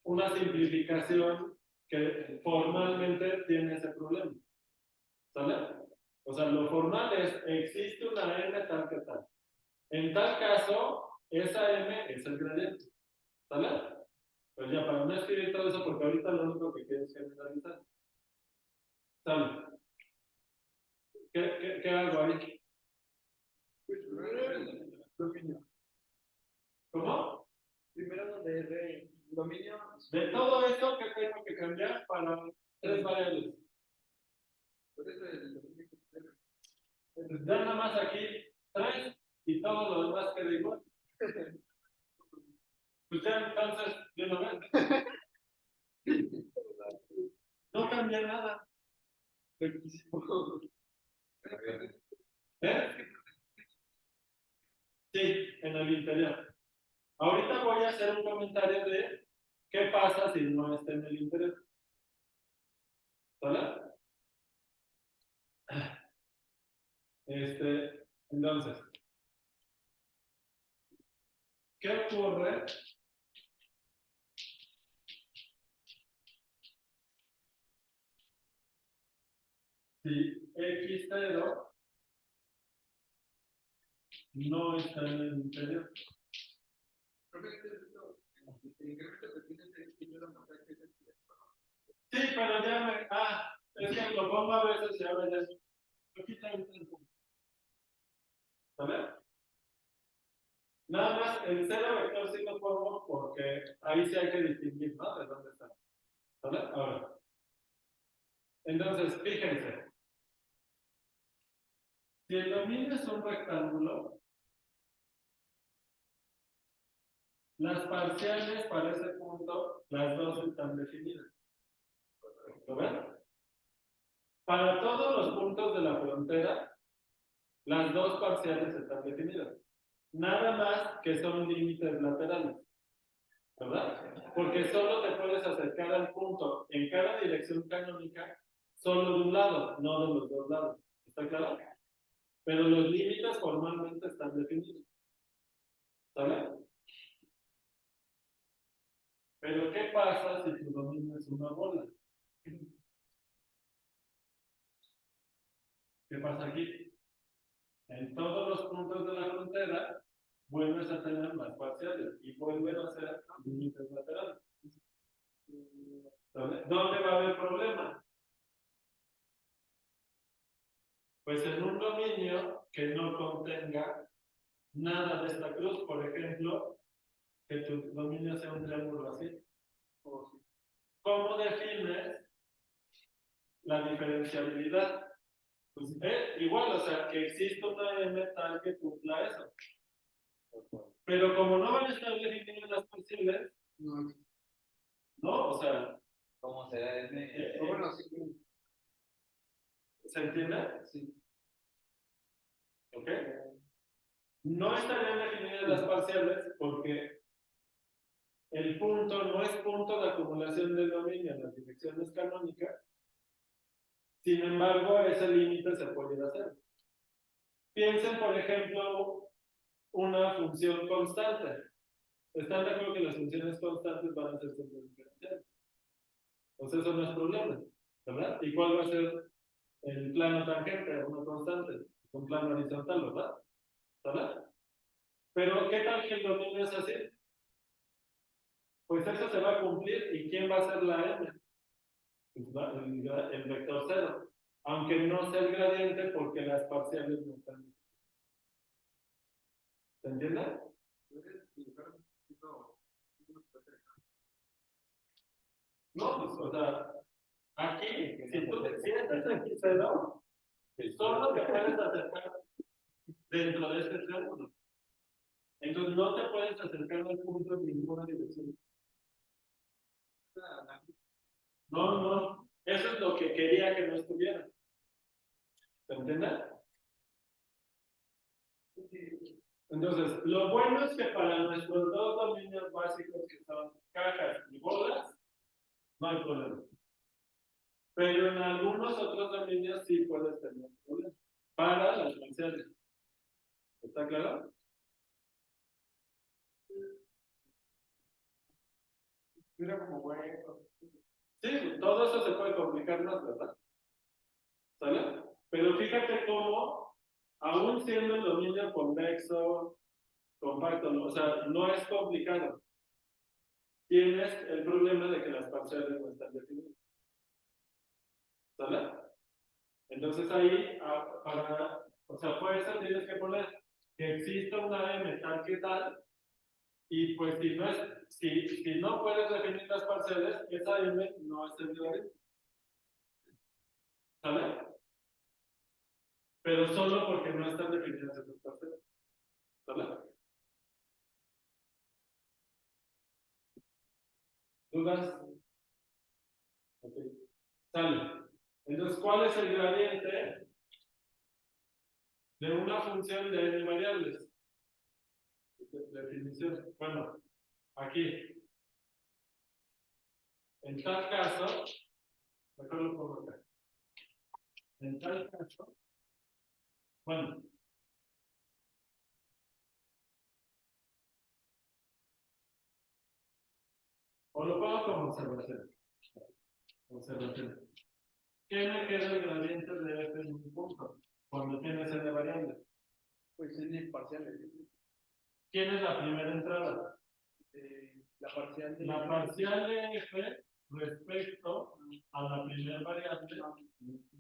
una simplificación que formalmente tiene ese problema. ¿Sale? O sea, lo formal es, existe una m tal que tal. En tal caso, esa m es el gradiente. ¿Sale? Pues ya, para no escribir todo eso, porque ahorita lo único que quiero es generalizar. ¿Sale? ¿Qué hago ahí? ¿Cómo? Primero donde es de dominio. De todo esto, ¿qué tengo que cambiar para 3 variables? Por eso el dominio. Pues ya nada más aquí 3 y todo lo demás queda igual. Pues ya entonces, de una vez. No cambia nada. ¿Eh? Sí, en el interior. Ahorita voy a hacer un comentario de qué pasa si no está en el interior. ¿Vale? Entonces, ¿qué ocurre si x0 no está en el interior? Sí, pero ya me. Es que lo pongo a veces y ahora ya. Lo quita un tiempo. ¿Vale? Nada más, el cero vector sí lo pongo porque ahí sí hay que distinguir, ¿no? De dónde está. ¿Vale? Ahora. Entonces, fíjense. Si el dominio es un rectángulo, las parciales para ese punto, las dos están definidas. ¿Lo ven? Para todos los puntos de la frontera, las dos parciales están definidas. Nada más que son límites laterales. ¿Verdad? Porque solo te puedes acercar al punto en cada dirección canónica solo de un lado, no de los dos lados. ¿Está claro? Pero los límites formalmente están definidos. ¿Sale? Pero ¿qué pasa si tu dominio es una bola? ¿Qué pasa aquí? En todos los puntos de la frontera vuelves a tener las parciales y vuelven a ser límites laterales. ¿Sale? ¿Dónde va a haber problema? Pues en un dominio que no contenga nada de esta cruz, por ejemplo, que tu dominio sea un triángulo así. ¿Cómo defines la diferenciabilidad? Pues igual, o sea, que existe una m tal que cumpla eso. Pero como no van a estar definidas las posibles, no, o sea, ¿Cómo será m? bueno, sí. ¿Se entiende? Sí. ¿Ok? No estarían definidas las parciales porque el punto no es punto de acumulación de dominio en las direcciones canónicas. Sin embargo, ese límite se puede hacer. Piensen, por ejemplo, una función constante. ¿Están de acuerdo que las funciones constantes van a ser siempre diferenciales? Pues eso no es problema, ¿verdad? ¿Y cuál va a ser el plano tangente? Una constante. Es un plano horizontal, ¿verdad? ¿Verdad? Pero, ¿qué tal que el dominio es así? Pues eso se va a cumplir. ¿Y quién va a ser la m? Pues el vector 0. Aunque no sea el gradiente porque las parciales no están. ¿Se entiende? ¿Puedes dibujar un poquito? No, pues, o sea, aquí, si tú si estás aquí 0, solo te puedes acercar dentro de este triángulo. Entonces no te puedes acercar al punto en ninguna dirección. No, no. Eso es lo que quería que no estuviera. ¿Se entiende? Entonces, lo bueno es que para nuestros dos dominios básicos, que son cajas y bolas, no hay problema. Pero en algunos otros dominios sí puedes tener problemas. Para las parciales. ¿Está claro? Mira como bueno. Sí, todo eso se puede complicar más, ¿verdad? ¿Sale? Pero fíjate cómo, aún siendo el dominio convexo, compacto, o sea, no es complicado. Tienes el problema de que las parciales no están definidas. ¿Sale? Entonces ahí, o sea, fuerza tienes que poner que exista una M tal que tal, y pues si no puedes definir las parciales, esa M no es el gradiente. ¿Sale? Pero solo porque no están definidas esas parciales. ¿Sale? ¿Dudas? Ok. Sale. Entonces, ¿cuál es el gradiente de una función de n variables? Definición. Bueno, aquí. En tal caso, mejor lo pongo acá. En tal caso, bueno, o lo pongo como observación. Observación. ¿Qué me queda el gradiente de f en un punto? Cuando tienes n variables. Pues n parciales. ¿Quién es la primera entrada? La parcial de. La parcial de f respecto a la primera variable,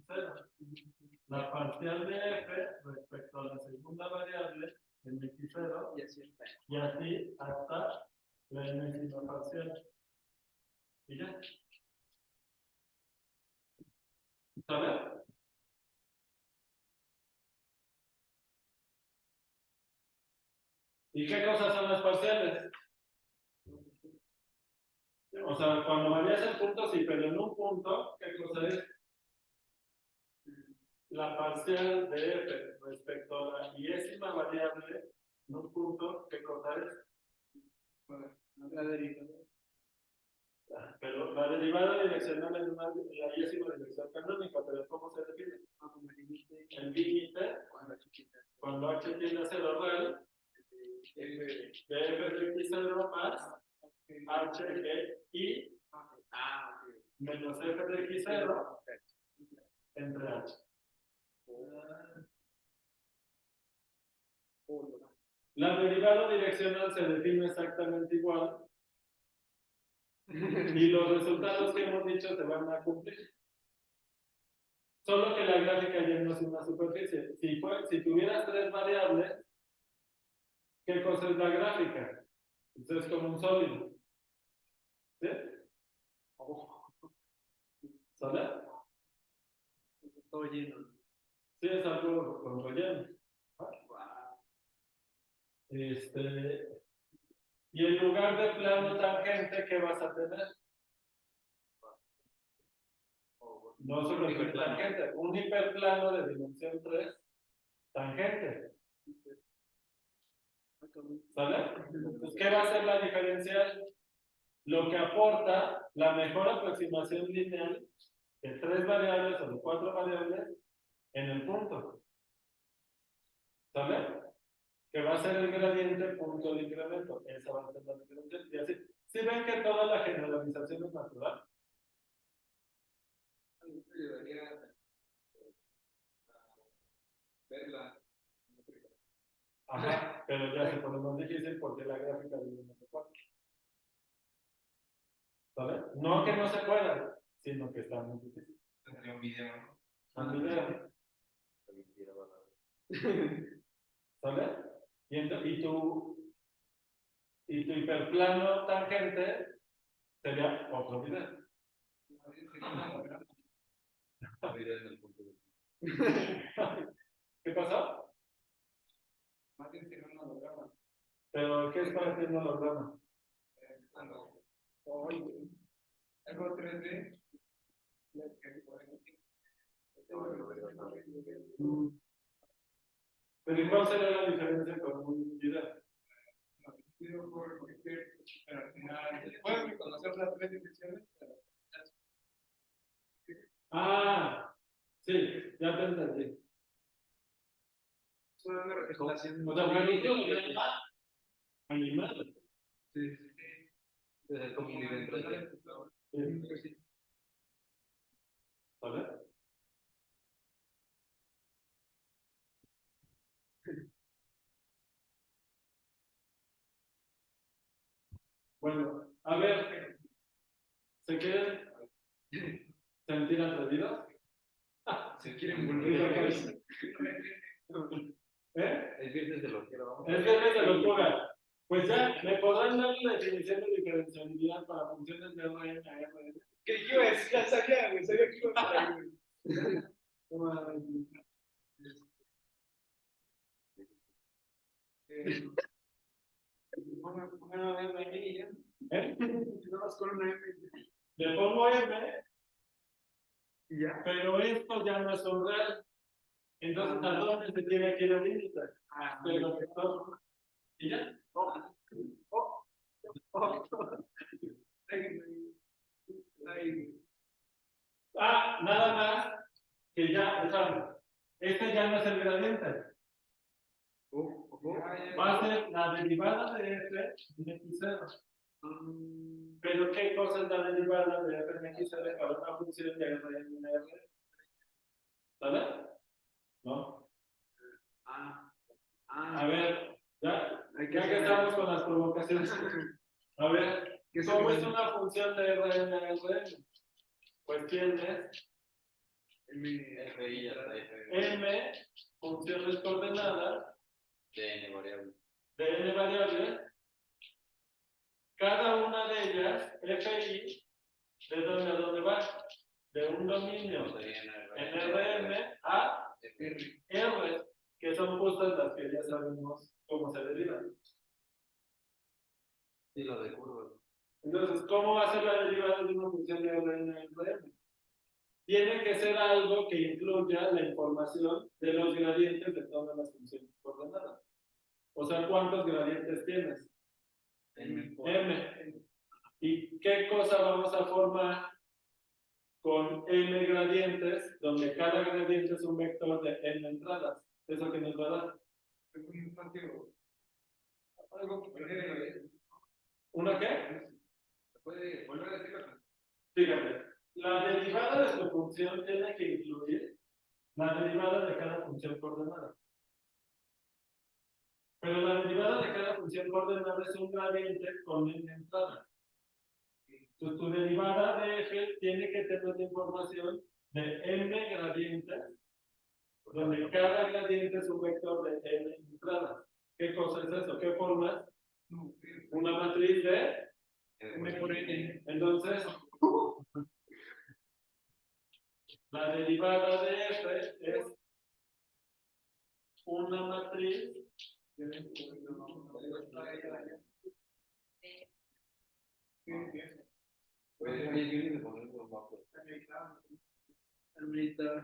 0. La parcial de f respecto a la segunda variable, en x0, y así hasta la enésima parcial. ¿Y ya? ¿Sabes? ¿Y qué cosas son las parciales? O sea, cuando varías el punto, sí, pero en un punto, ¿qué cosa es? La parcial de f respecto a la iésima variable en un punto, ¿qué cosa es? La derivada. Pero la derivada direccional es la iésima dirección canónica, pero ¿cómo se define? El límite, cuando h tiende a 0 real, de f de x0 más h de i menos f de x0 entre h. La derivada direccional se define exactamente igual y los resultados que hemos dicho se van a cumplir. Solo que la gráfica ya no es una superficie. Si tuvieras tres variables, ¿qué cosa es la gráfica? Entonces es como un sólido. ¿Sí? ¿Sale? Todo lleno. Sí, es algo con relleno. Y en lugar de plano tangente, ¿qué vas a tener? No solo hipertangente, un hiperplano de dimensión 3, tangente. ¿Sale? Entonces, ¿qué va a ser la diferencial? Lo que aporta la mejor aproximación lineal de 3 variables o de 4 variables en el punto. ¿Sale? Que va a ser el gradiente punto de incremento. Esa va a ser la diferencial. Y así. ¿Sí ven que toda la generalización es natural? Ayudaría a verla. Ajá, pero ya se pone más difícil porque la gráfica de 1 4. ¿Sabes? No que no se pueda, sino que está muy difícil. Tendría un video, ¿no? Un video. ¿Sabes? Y tu hiperplano tangente sería otro video. ¿Qué pasó? Más bien sería un holograma. ¿Pero qué es para ti un holograma? Cuando hoy algo 3D, Pero ¿y cuál sería la diferencia con un video? pero al final puedes reconocer las tres dimensiones, pero Ah, sí, ya te entendí. es una representación. O sea, fue un holograma animado. Sí. Es como un video en 3D. Sí. ¿Vale? Bueno, a ver, ¿se quieren sentir atrevidos? Se quieren volver a cabeza. ¿Eh? Es viernes de locura, vamos. Es viernes de locura. Pues ya, ¿me podrán dar una definición de diferencialidad para funciones de RN a RN? ¿Qué iba a decir? Ya sabía, güey, sabía que iba a por ahí, güey. Una M y ya. ¿Eh? Nada más con una M. Le pongo M, Y ya. pero esto ya no es un real. Entonces, ¿a dónde se tiene que ir el límite? Pero esto, y ya. Nada más que ya, o sea, este ya no es el gradiente. Va a ser la derivada de f de x0. Pero ¿qué cosa es la derivada de f de x0 para una función de r en r? ¿Sabes? ¿No? A ver, ya que estamos con las provocaciones. A ver, ¿cómo es una función de r en r? Pues tienes FI hasta m funciones coordenadas de N variable. de n variables, cada una de ellas, fi, ¿de dónde a dónde va? De un dominio en Rm a R, que son justas las que ya sabemos cómo se derivan. Y lo de curvas. Entonces, ¿cómo va a ser la derivada de una función de Rn en Rm? Tiene que ser algo que incluya la información de los gradientes de todas las funciones coordenadas. O sea, ¿cuántos gradientes tienes? M. ¿Y qué cosa vamos a formar con m gradientes, donde cada gradiente es un vector de n entradas? ¿Eso que nos va a dar? Algo que puede. ¿Una qué? ¿Puede volver a decirlo? Fíjate, la derivada de tu función tiene que incluir la derivada de cada función coordenada. Pero la derivada de cada función coordenada es un gradiente con n entradas. Entonces, tu derivada de f tiene que tener la información de m gradientes, donde cada gradiente es un vector de n entradas. ¿Qué cosa es eso? ¿Qué formas? Una matriz de m por n. Entonces, la derivada de f es una matriz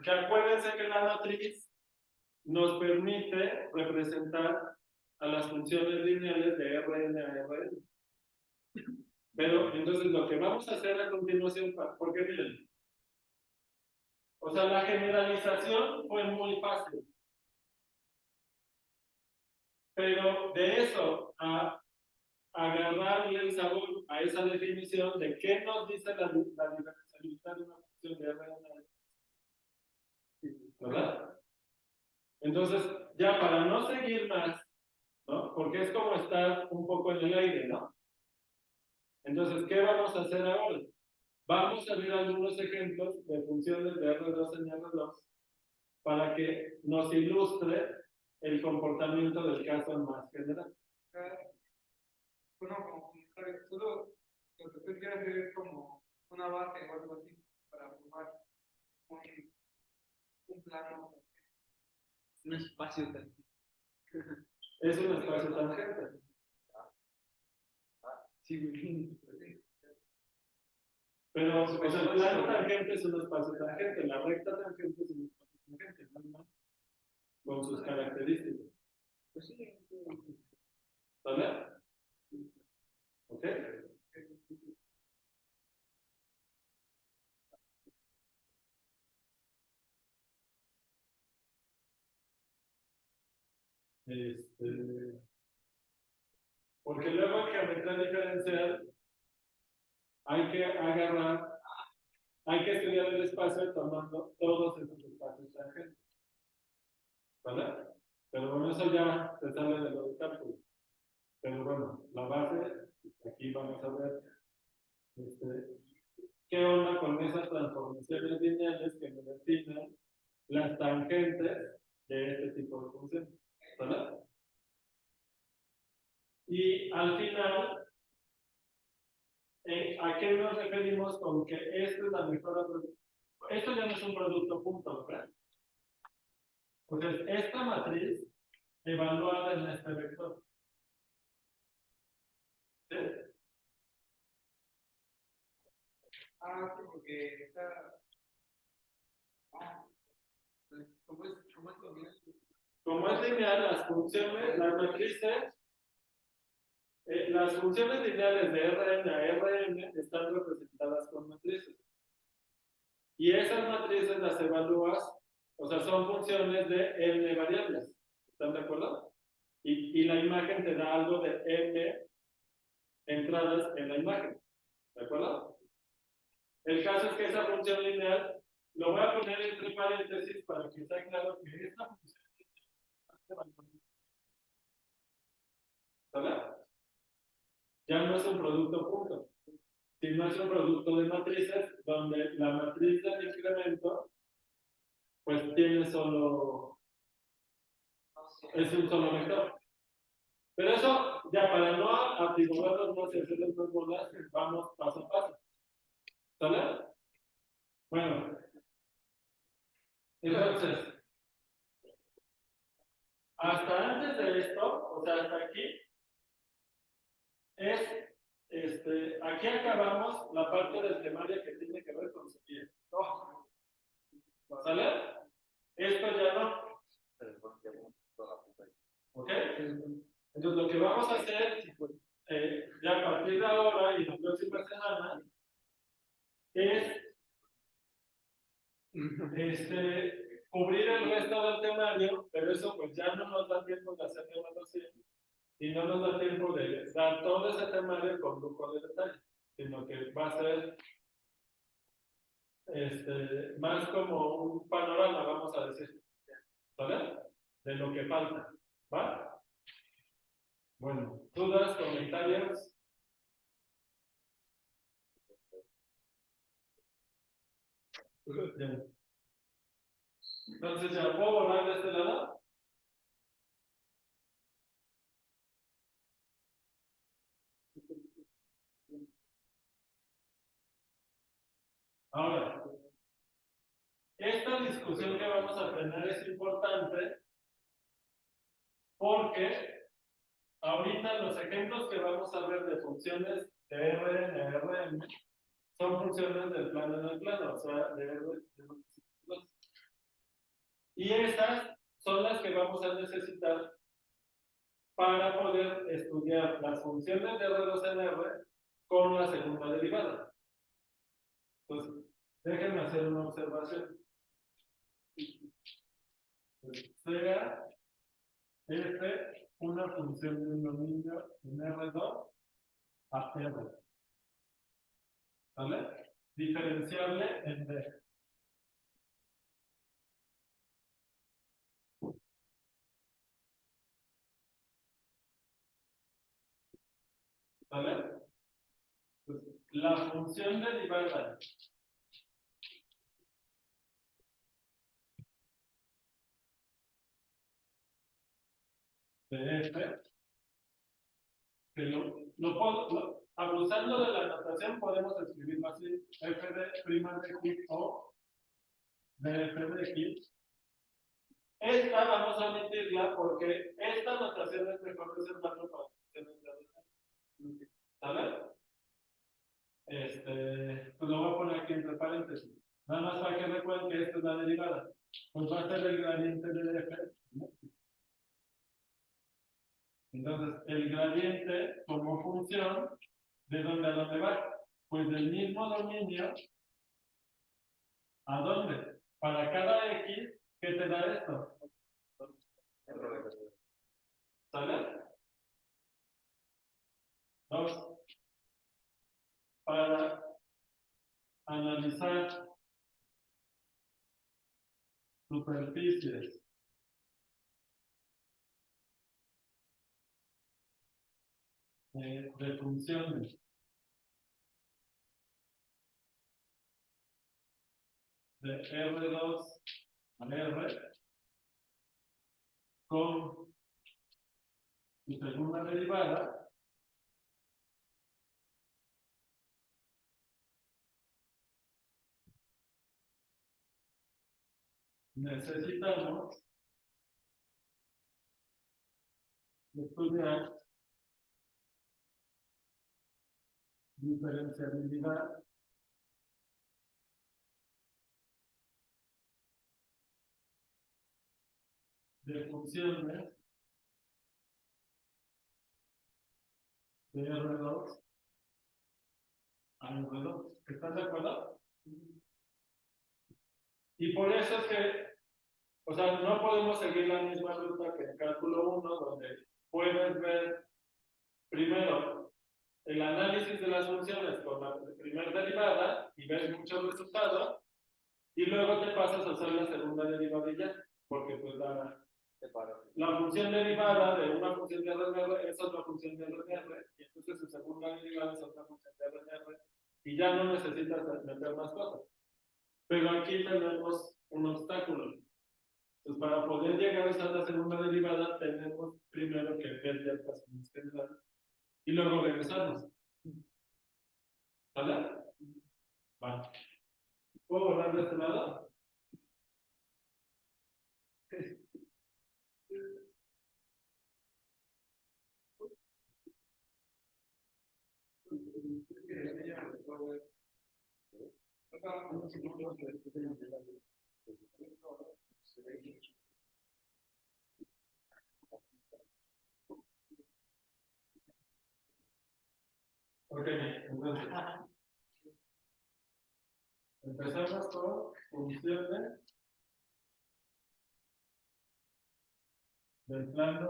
que acuérdense que la matriz nos permite representar a las funciones lineales de Rn a Rn. Pero entonces lo que vamos a hacer a continuación, porque miren, o sea, la generalización fue muy fácil. Pero de eso a agarrarle el sabor a esa definición de qué nos dice la diferencialidad de una función de Rn, ¿verdad? Entonces, ya para no seguir más, ¿no? Porque es como estar un poco en el aire, ¿no? Entonces, ¿qué vamos a hacer ahora? Vamos a ver algunos ejemplos de funciones de R2 en R2 para que nos ilustre el comportamiento del caso más general. Bueno, como comentario, solo lo que tú quieres hacer es como una base o algo así para formar un plano. Un espacio tan. Es un espacio tangente. Sí, Pero pues, el plano tangente es un espacio tangente, la recta tangente es un espacio tangente, nada más, con sus características. pues sí. ¿Vale? ¿Ok? Porque luego en geometría diferencial hay que agarrar, hay que estudiar el espacio tomando todos esos espacios tangentes. ¿Vale? Pero bueno, eso ya se sale de lo de cálculo. Pero bueno, la base, aquí vamos a ver qué onda con esas transformaciones lineales que me definen las tangentes de este tipo de funciones. ¿Vale? Y al final, ¿a qué nos referimos con que esta es la mejor? Esto ya no es un producto punto, ¿verdad? Entonces, esta matriz evaluada en este vector. ¿Sí? Ah, sí, porque está. Como es lineal, las funciones, las matrices, las funciones lineales de Rn a Rn están representadas con matrices. Y esas matrices las evalúas, o sea, son funciones de n variables. ¿Están de acuerdo? Y la imagen te da algo de n entradas en la imagen. ¿De acuerdo? El caso es que esa función lineal, lo voy a poner entre paréntesis para que esté claro que esta función ¿vale? Ya no es un producto punto, sino es un producto de matrices donde la matriz del incremento pues tiene solo, es un solo vector. Pero eso, ya para no atiborrarnos más y hacerles más bolas, vamos paso a paso. ¿Sale? Bueno, entonces, hasta antes de esto, o sea, hasta aquí, es, aquí acabamos la parte del temario que tiene que ver con sequía. ¿Sale? Esto ya no. ¿Ok? Entonces, lo que vamos a hacer, ya a partir de ahora y la próxima semana, es cubrir el resto del temario, pero eso pues ya no nos da tiempo de hacer la evaluación y no nos da tiempo de dar todo ese temario con lujo de detalle, sino que va a ser más como un panorama, vamos a decir, ¿vale? De lo que falta, ¿va? Bueno, dudas, comentarios. Bien. Entonces, ¿ya puedo borrar de este lado? Ahora, esta discusión que vamos a tener es importante porque ahorita los ejemplos que vamos a ver de funciones de Rn a Rm son funciones del plano en el plano, o sea, de R de los. Y esas son las que vamos a necesitar para poder estudiar las funciones de R2 en R con la segunda derivada. Entonces, déjenme hacer una observación. Sea F una función de un dominio en R2 a R. ¿Vale? Diferenciable en D. ¿Vale? la función derivada de f, que abusando de la notación podemos escribirlo así, f de prima de x o de f de x. Esta vamos a omitirla porque esta notación es mejor reservarlo para funciones de ¿sale? Pues lo voy a poner aquí entre paréntesis. Nada más para que recuerden que esta es la derivada. Pues va a ser el gradiente de f, ¿no? Entonces, el gradiente como función, ¿de dónde a dónde va? Pues del mismo dominio, ¿a dónde? Para cada x, ¿qué te da esto? ¿Sale? 2. Para analizar superficies de funciones de R2 a R con su segunda derivada, necesitamos estudiar diferenciabilidad de funciones de R2 a R2. ¿Están de acuerdo? Y por eso es que, o sea, no podemos seguir la misma ruta que en cálculo 1, donde puedes ver primero el análisis de las funciones con la primera derivada y ves muchos resultados, y luego te pasas a hacer la segunda derivada y ya, porque pues la función derivada de una función de RR es otra función de RR, y entonces su segunda derivada es otra función de RR, y ya no necesitas meter más cosas. Pero aquí tenemos un obstáculo. Pues para poder llegar a usar la segunda derivada, tenemos primero que ver ya el caso general y luego regresarnos. ¿Vale? Va. ¿Puedo borrar de este lado? Ok, entonces. Empezamos con funciones del plano.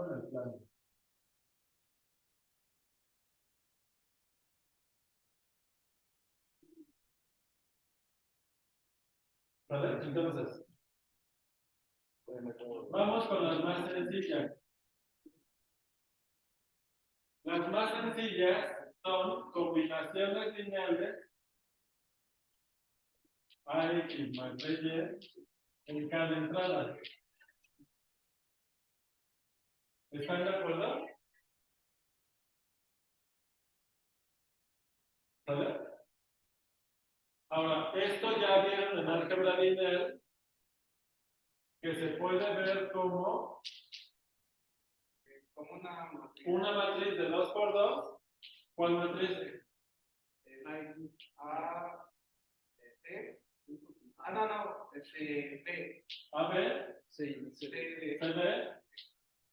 ¿Vale? Entonces, vamos con las más sencillas. Las más sencillas son combinaciones lineales AX más BY en cada entrada. ¿Están de acuerdo? ¿Sale? Ahora, esto ya vieron en álgebra lineal que se puede ver como una matriz de 2 por 2. ¿Cuál matriz? B. AB, Sí, sí. CD,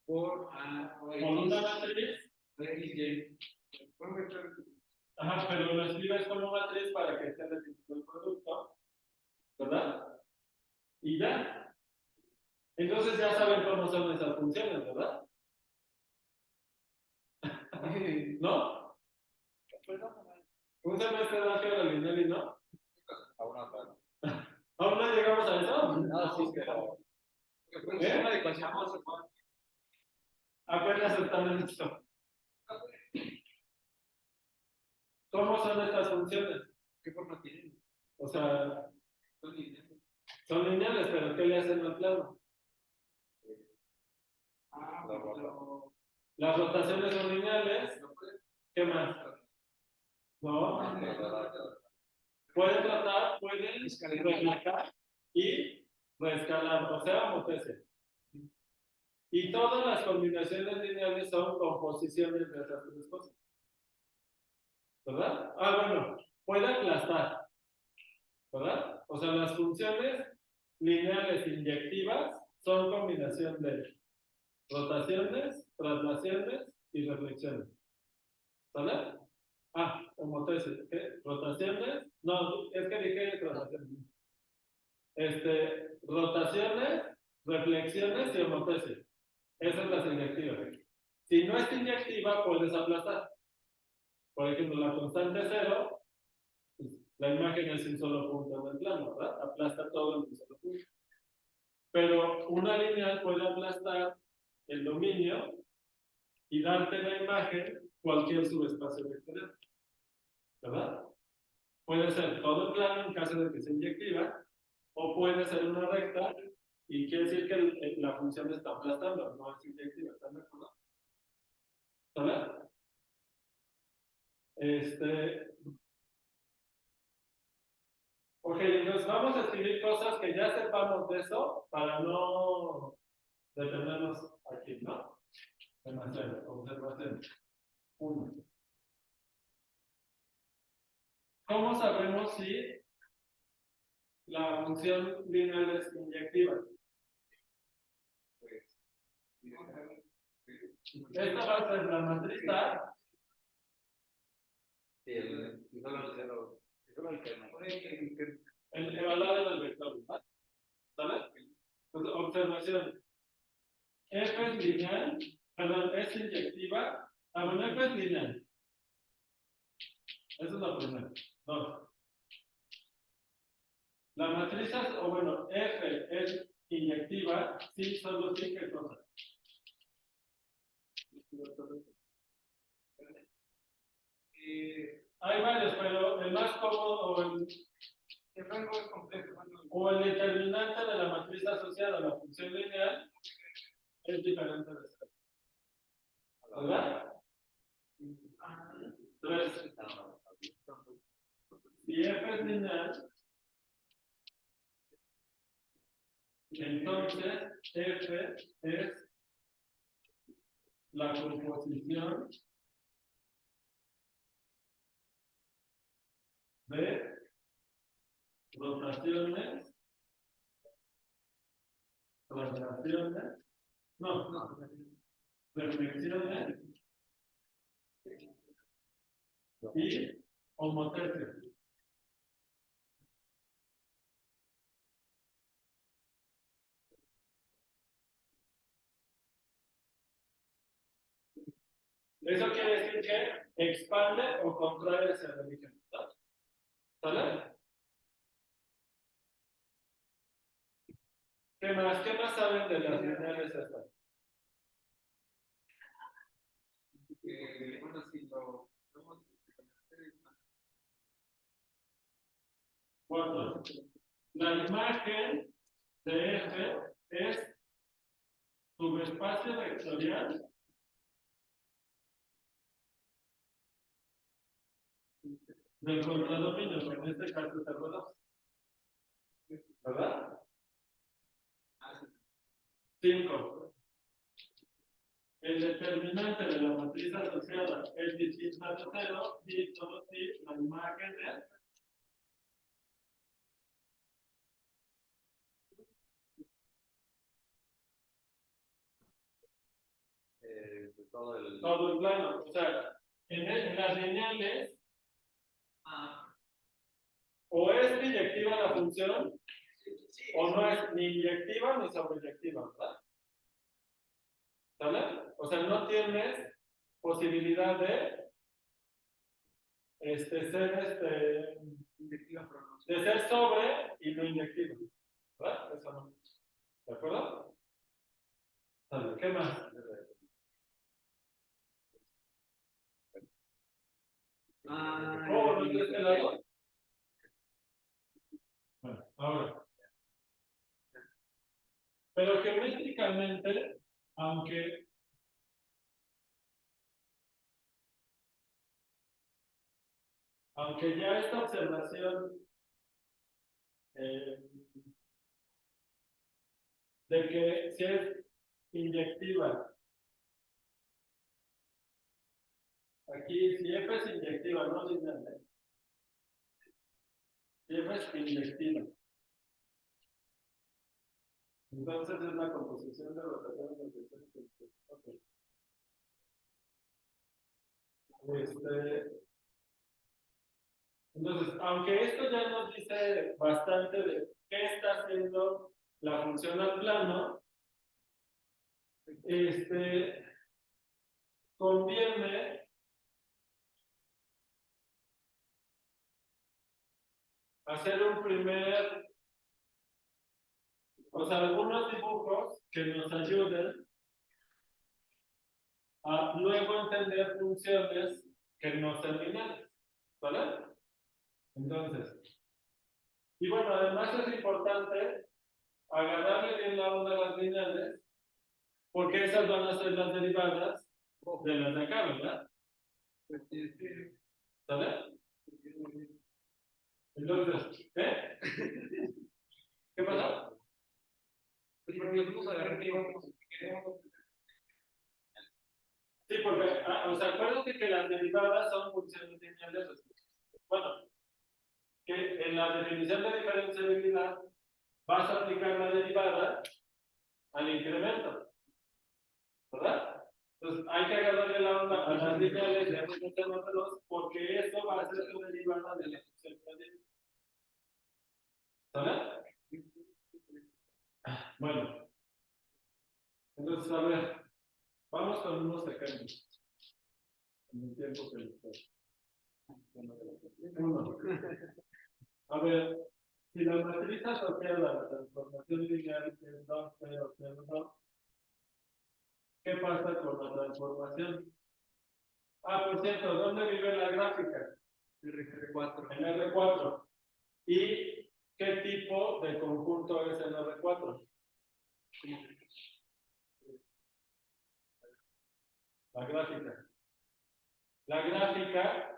Por una matriz. Ajá, pero lo escribes como matriz para que esté definido el producto, ¿verdad? Y ya. Entonces ya saben cómo son esas funciones, ¿verdad? ¿No? Un semestre de álgebra lineal y no. ¿Aún no llegamos a eso? No, sí, pero. ¿Eh? de ecuación Apenas están en esto. ¿Cómo son estas funciones? ¿Qué forma tienen? O sea, Son lineales. son lineales, pero ¿qué le hacen al plano? Ah, La pues ropa. Las rotaciones son lineales. No puedes. ¿Qué más? No. Pueden tratar, pueden reflejar y reescalar, o sea, amortecer. Y todas las combinaciones lineales son composiciones de esas tres cosas. ¿Verdad? Ah, bueno, puede aplastar. ¿Verdad? O sea, las funciones lineales inyectivas son combinación de rotaciones, traslaciones y reflexiones. ¿Vale? Ah, homotesis. ¿Qué? Rotaciones. No, es que dije traslaciones. Rotaciones, reflexiones y homotesis. Esa es la inyectiva. Si no es inyectiva, puedes aplastar. Por ejemplo, la constante cero, la imagen es un solo punto en el plano, ¿verdad? Aplasta todo en un solo punto. Pero una lineal puede aplastar el dominio y darte la imagen cualquier subespacio vectorial. ¿Verdad? Puede ser todo el plano en caso de que sea inyectiva, o puede ser una recta, y quiere decir que la función está aplastando, no es inyectiva, ¿están de acuerdo? ¿Vale? Ok, entonces vamos a escribir cosas que ya sepamos de eso para no detenernos aquí, ¿no? Demasiado, observación. 1. ¿Cómo sabemos si la función lineal es inyectiva? Pues, Esta va a ser la matriz A. Sí, solo el cero. Solo el kernel. El evaluado del vector, ¿verdad? ¿Vale? Pues, observación. F es lineal, perdón, es inyectiva. Ah, bueno, F es lineal. Eso es lo primero. 2. La matriz, o bueno, F es inyectiva, sí, solo sí, ¿qué cosa? Hay varios, pero el más cómodo el rango es complejo. o el determinante de la matriz asociada a la función lineal es diferente de cero. ¿Verdad? 3. Si F es lineal, entonces F es la composición de rotaciones, traslaciones, no, reflexiones y homotesis. Eso quiere decir que expande o contrae ese origen. ¿Sale? ¿Qué más? ¿Qué más saben de las lineales estas? bueno, si lo Bueno, la imagen de F es subespacio vectorial del contradominio, que en este caso es R2. ¿Verdad? 5. El determinante de la matriz asociada es distinta de 0 y solo si la imagen es todo el plano. O sea, en las lineales, o es inyectiva la función, o no es ni inyectiva ni sobreyectiva, ¿verdad? ¿Sale? O sea, no tienes posibilidad de ser sobre y no inyectiva, ¿verdad? Eso no. ¿De acuerdo? ¿Sale? ¿Qué más? de este lado? Bueno, ahora. Pero geométricamente, aunque ya esta observación de que si es inyectiva, aquí si F es inyectiva, no lineal, si F es inyectiva, entonces es la composición de rotación de rotación. Okay. Entonces, aunque esto ya nos dice bastante de qué está haciendo la función al plano, conviene hacer un primer, o sea, algunos dibujos que nos ayuden a luego entender funciones que no sean lineales, ¿vale? Entonces, y bueno, además es importante agarrarle bien la onda a las lineales, porque esas van a ser las derivadas de las de acá, ¿verdad? ¿Sale? Entonces, ¿qué pasa? Porque nos vamos a agarrar que íbamos, queremos. Sí, porque, o sea, acuérdate que las derivadas son funciones lineales. Bueno, que en la definición de diferenciabilidad vas a aplicar la derivada al incremento, ¿verdad? Entonces hay que agarrarle la onda a las lineales de f2 porque eso va a ser la derivada de la función lineal. ¿Sabes? Bueno, entonces a ver, vamos con unos ejemplos. En el tiempo que les doy. Uno. A ver, si la matriz asociada a la transformación lineal es 2, 0, 0, 2, ¿qué pasa con la transformación? Ah, por cierto, ¿dónde vive la gráfica? R4. En R4. ¿Y qué tipo de conjunto es el R4? La gráfica. La gráfica,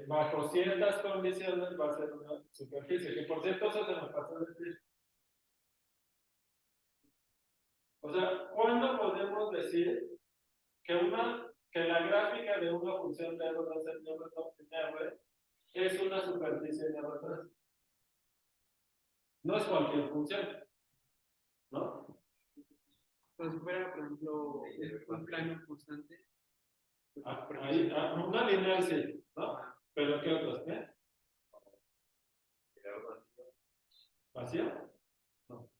bajo ciertas condiciones, va a ser una superficie, que por cierto eso se me pasó a decir. O sea, ¿cuándo podemos decir que la gráfica de una función de R2 en R es una superficie en R3? No es cualquier función, ¿no? Pues si fuera, por ejemplo, un plano constante. Una lineal sí, ¿no? Pero ¿qué otros? ¿Vacío? No.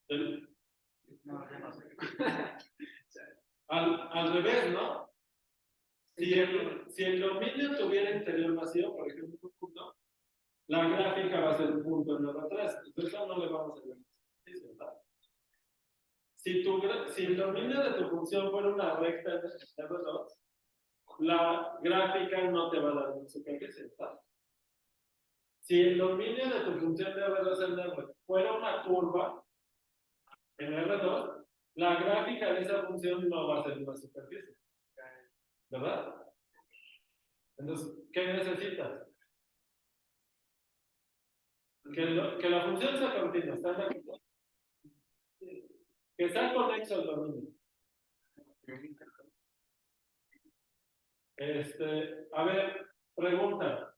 El- al revés, ¿no? Si el dominio tuviera interior vacío, por ejemplo, un punto, la gráfica va a ser un punto en R3. Entonces, eso no le vamos a llamar superficie, ¿verdad? Si el dominio de tu función fuera una recta en R2, la gráfica no te va a dar una superficie, ¿verdad? Si el dominio de tu función de R2 en R fuera una curva en R2, la gráfica de esa función no va a ser una superficie, ¿verdad? Entonces, ¿qué necesitas? Que la función sea continua, ¿están de acuerdo? Que sea conexo al dominio. A ver, pregunta.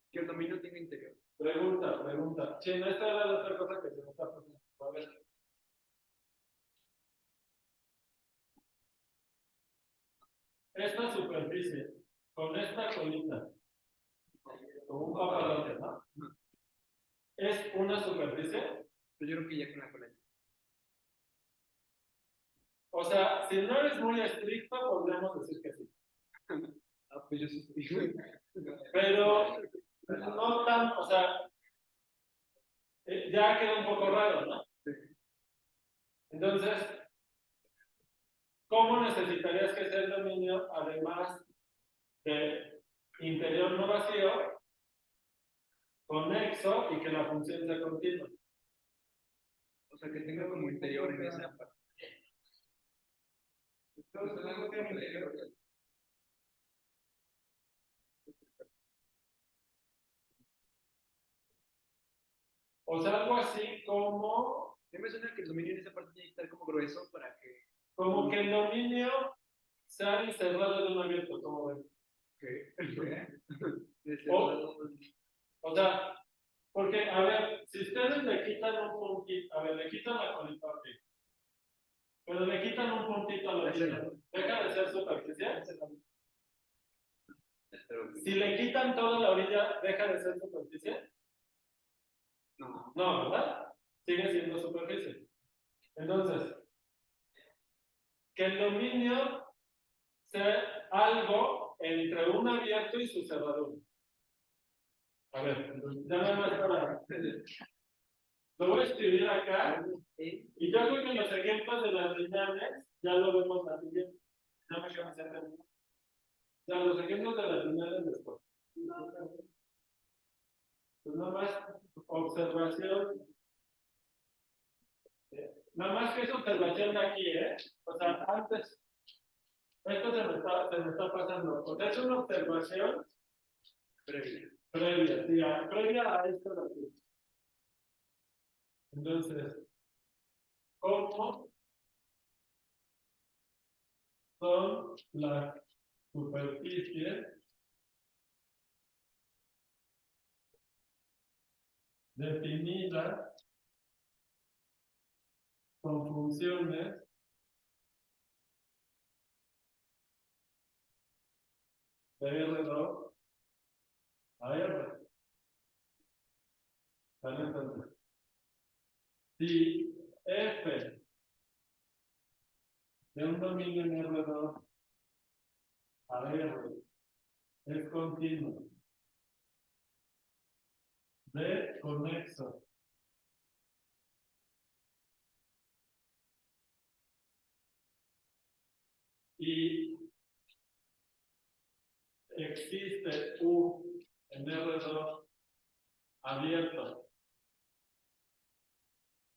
Que el dominio tenga interior. Pregunta. Chino, esta era la otra cosa que se me está pasando. A ver. Esta superficie, con esta colita, con un papalote, ¿no? ¿Es una superficie? Pero yo creo que ya con la cola. O sea, si no eres muy estricto, podríamos decir que sí. Ah, pues yo sí. Pero no tan, o sea, ya queda un poco raro, ¿no? Entonces, ¿cómo necesitarías que sea el dominio, además de interior no vacío, conexo y que la función sea continua. O sea, que tenga como interior en esa parte. Entonces, tenemos que interior. O sea, algo así como, A mí me suena que el dominio en esa parte tiene que estar como grueso para que. como que el dominio sea encerrado en un abierto, como ven. O sea, porque, a ver, si ustedes le quitan un puntito, a ver, le quitan la colita, ok, pero le quitan un puntito a la orilla, deja de ser superficial. Si le quitan toda la orilla, deja de ser superficial. No. No, ¿verdad? Sigue siendo superficie. Entonces, que el dominio sea algo entre un abierto y su cerradura. A ver, ya nada más para. Lo voy a escribir acá. Y yo creo que en los ejemplos de las lineales ya lo vemos la siguiente. No me quedo cerca. Ya los ejemplos de las lineales después. Pues nada más observación. Nada más que es observación de aquí, ¿eh? O sea, antes. Esto se me está pasando. O sea, es una observación previa, sí, previa a esto de aquí. Entonces, ¿cómo son las superficies definidas con funciones de R2 a R? ¿Vale? Entonces, si F de un dominio en R2 a R es continuo, B conexo y existe U en R2 abierto,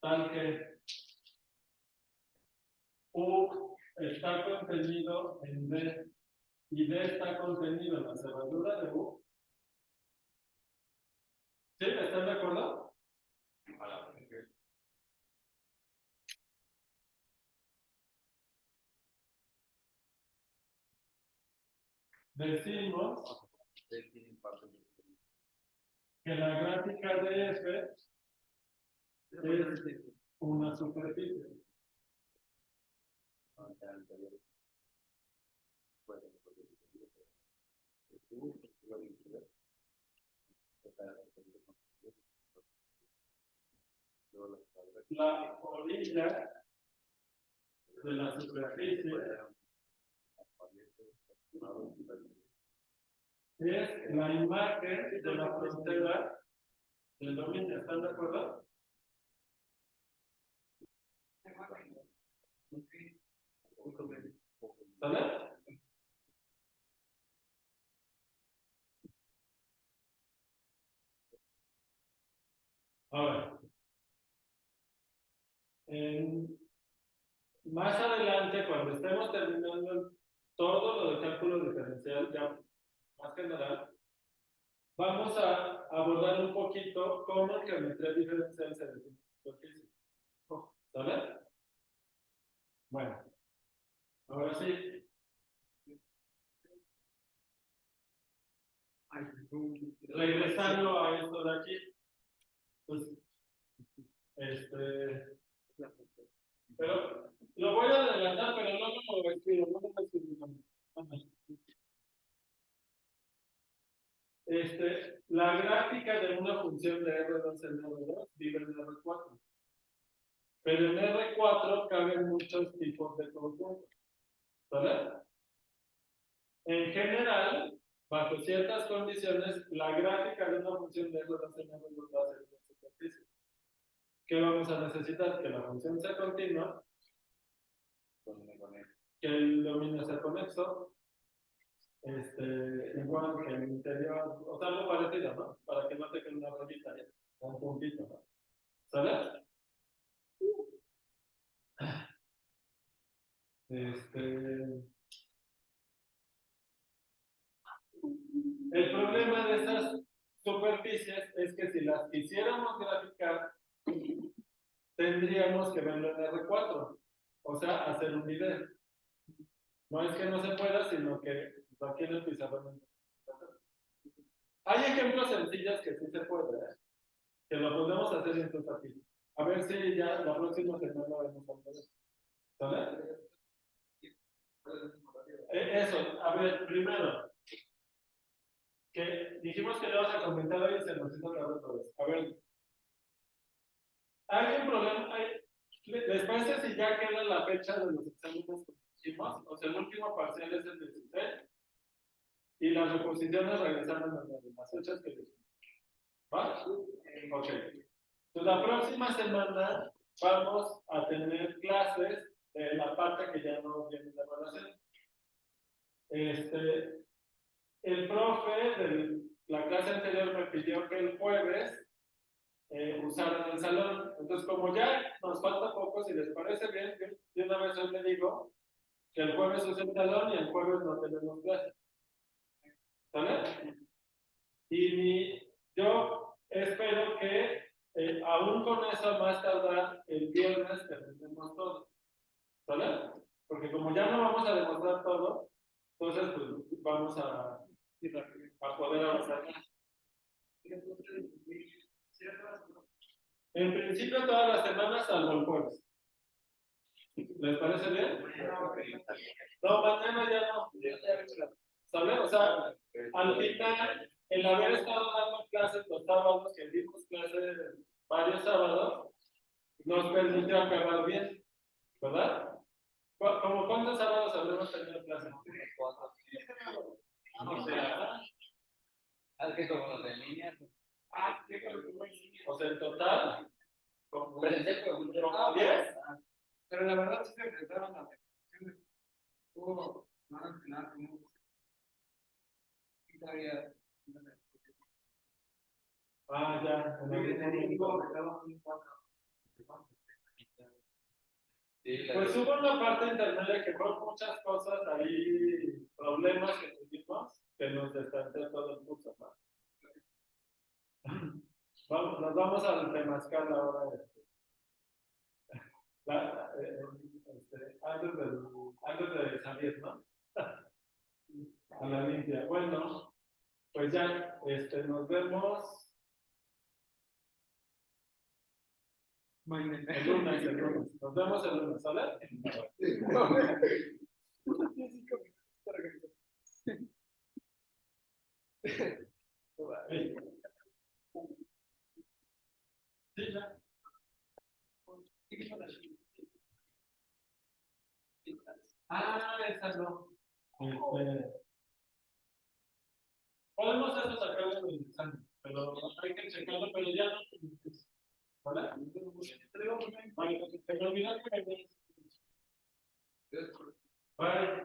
tal que U está contenido en D y D está contenido en la cerradura de U. ¿Sí? ¿Están de acuerdo? Decimos que la gráfica de F es una superficie. La orilla de la superficie es la imagen de la frontera del dominio. ¿Están de acuerdo? ¿Sale? Ahora, más adelante, cuando estemos terminando todo lo de cálculo diferencial, ya más general, vamos a abordar un poquito cómo en geometría diferencial se define superficie. ¿Sale? Bueno, ahora sí. Regresando a esto de aquí, pues, pero lo voy a adelantar, pero no lo escribo, no lo escribo. La gráfica de una función de R2 en R2 vive en R4. Pero en R4 caben muchos tipos de conjuntos. ¿Vale? En general, bajo ciertas condiciones, la gráfica de una función de R2 en R2 va a ser una superficie. ¿Qué vamos a necesitar? Que la función sea continua, que el dominio sea conexo igual que el interior, o sea, algo parecido, ¿no? Para que no te quede una rayita ya, un puntito, ¿no? ¿Sale? El problema de estas superficies es que si las quisiéramos graficar, tendríamos que verlo en R4, o sea, hacer un video. No es que no se pueda, sino que aquí en el pizarrón. Hay ejemplos sencillos que sí se puede, ¿eh? Que lo podemos hacer entonces aquí. A ver si ya la próxima semana vamos a hacer eso. ¿Sale? Eso, a ver, primero, que dijimos que le vas a comentar hoy y se nos hizo tarde otra vez. A ver, ¿hay un problema? ¿Les parece si ya queda la fecha de los exámenes que hicimos? O sea, el último parcial es el 16 y las reposiciones regresaron a las fechas que dijimos. ¿Va? Ok. Entonces, la próxima semana vamos a tener clases de la parte que ya no viene de evaluación. El profe de la clase anterior me pidió que el jueves usaran el salón. Entonces, como ya nos falta poco, si les parece bien, de una vez hoy le digo que el jueves use el salón y el jueves no tenemos clase. ¿Sale? Y yo espero que aún con eso más tardar el viernes terminemos todo. ¿Sale? Porque como ya no vamos a demostrar todo, entonces pues vamos a poder avanzar más. En principio todas las semanas salvo el jueves. ¿Les parece bien? No, mañana ya no. ¿Sale? O sea, al final, el haber estado dando clases los sábados, que dimos clases varios sábados, nos permitió acabar bien, ¿verdad? ¿Como cuántos sábados habremos tenido clases? O sea, que como los de línea. o sea, en total, como 10. Pero la verdad sí se regresaron las exposiciones. Hubo más que nada como todavía. Ah, ya. Pues hubo una parte intermedia que fueron muchas cosas ahí, problemas que tuvimos, que nos destanteó todo el curso, ¿no? Nos vamos a temascar ahora. Antes de salir, ¿no? A la limpia. Bueno, pues ya, nos vemos. El lunes. Nos vemos el lunes, ¿sale? Sí, ya. Ah, esa no. Podemos eso sacarlo del examen, pero hay que checarlo, pero ya no. ¿Vale? Vale, te me olvidó que me... Bye.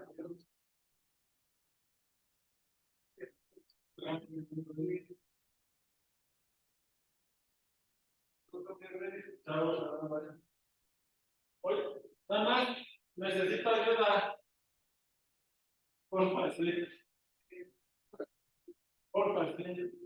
Chao. Oye, nada más necesito ayuda. Porfa, sí. Porfa, sí.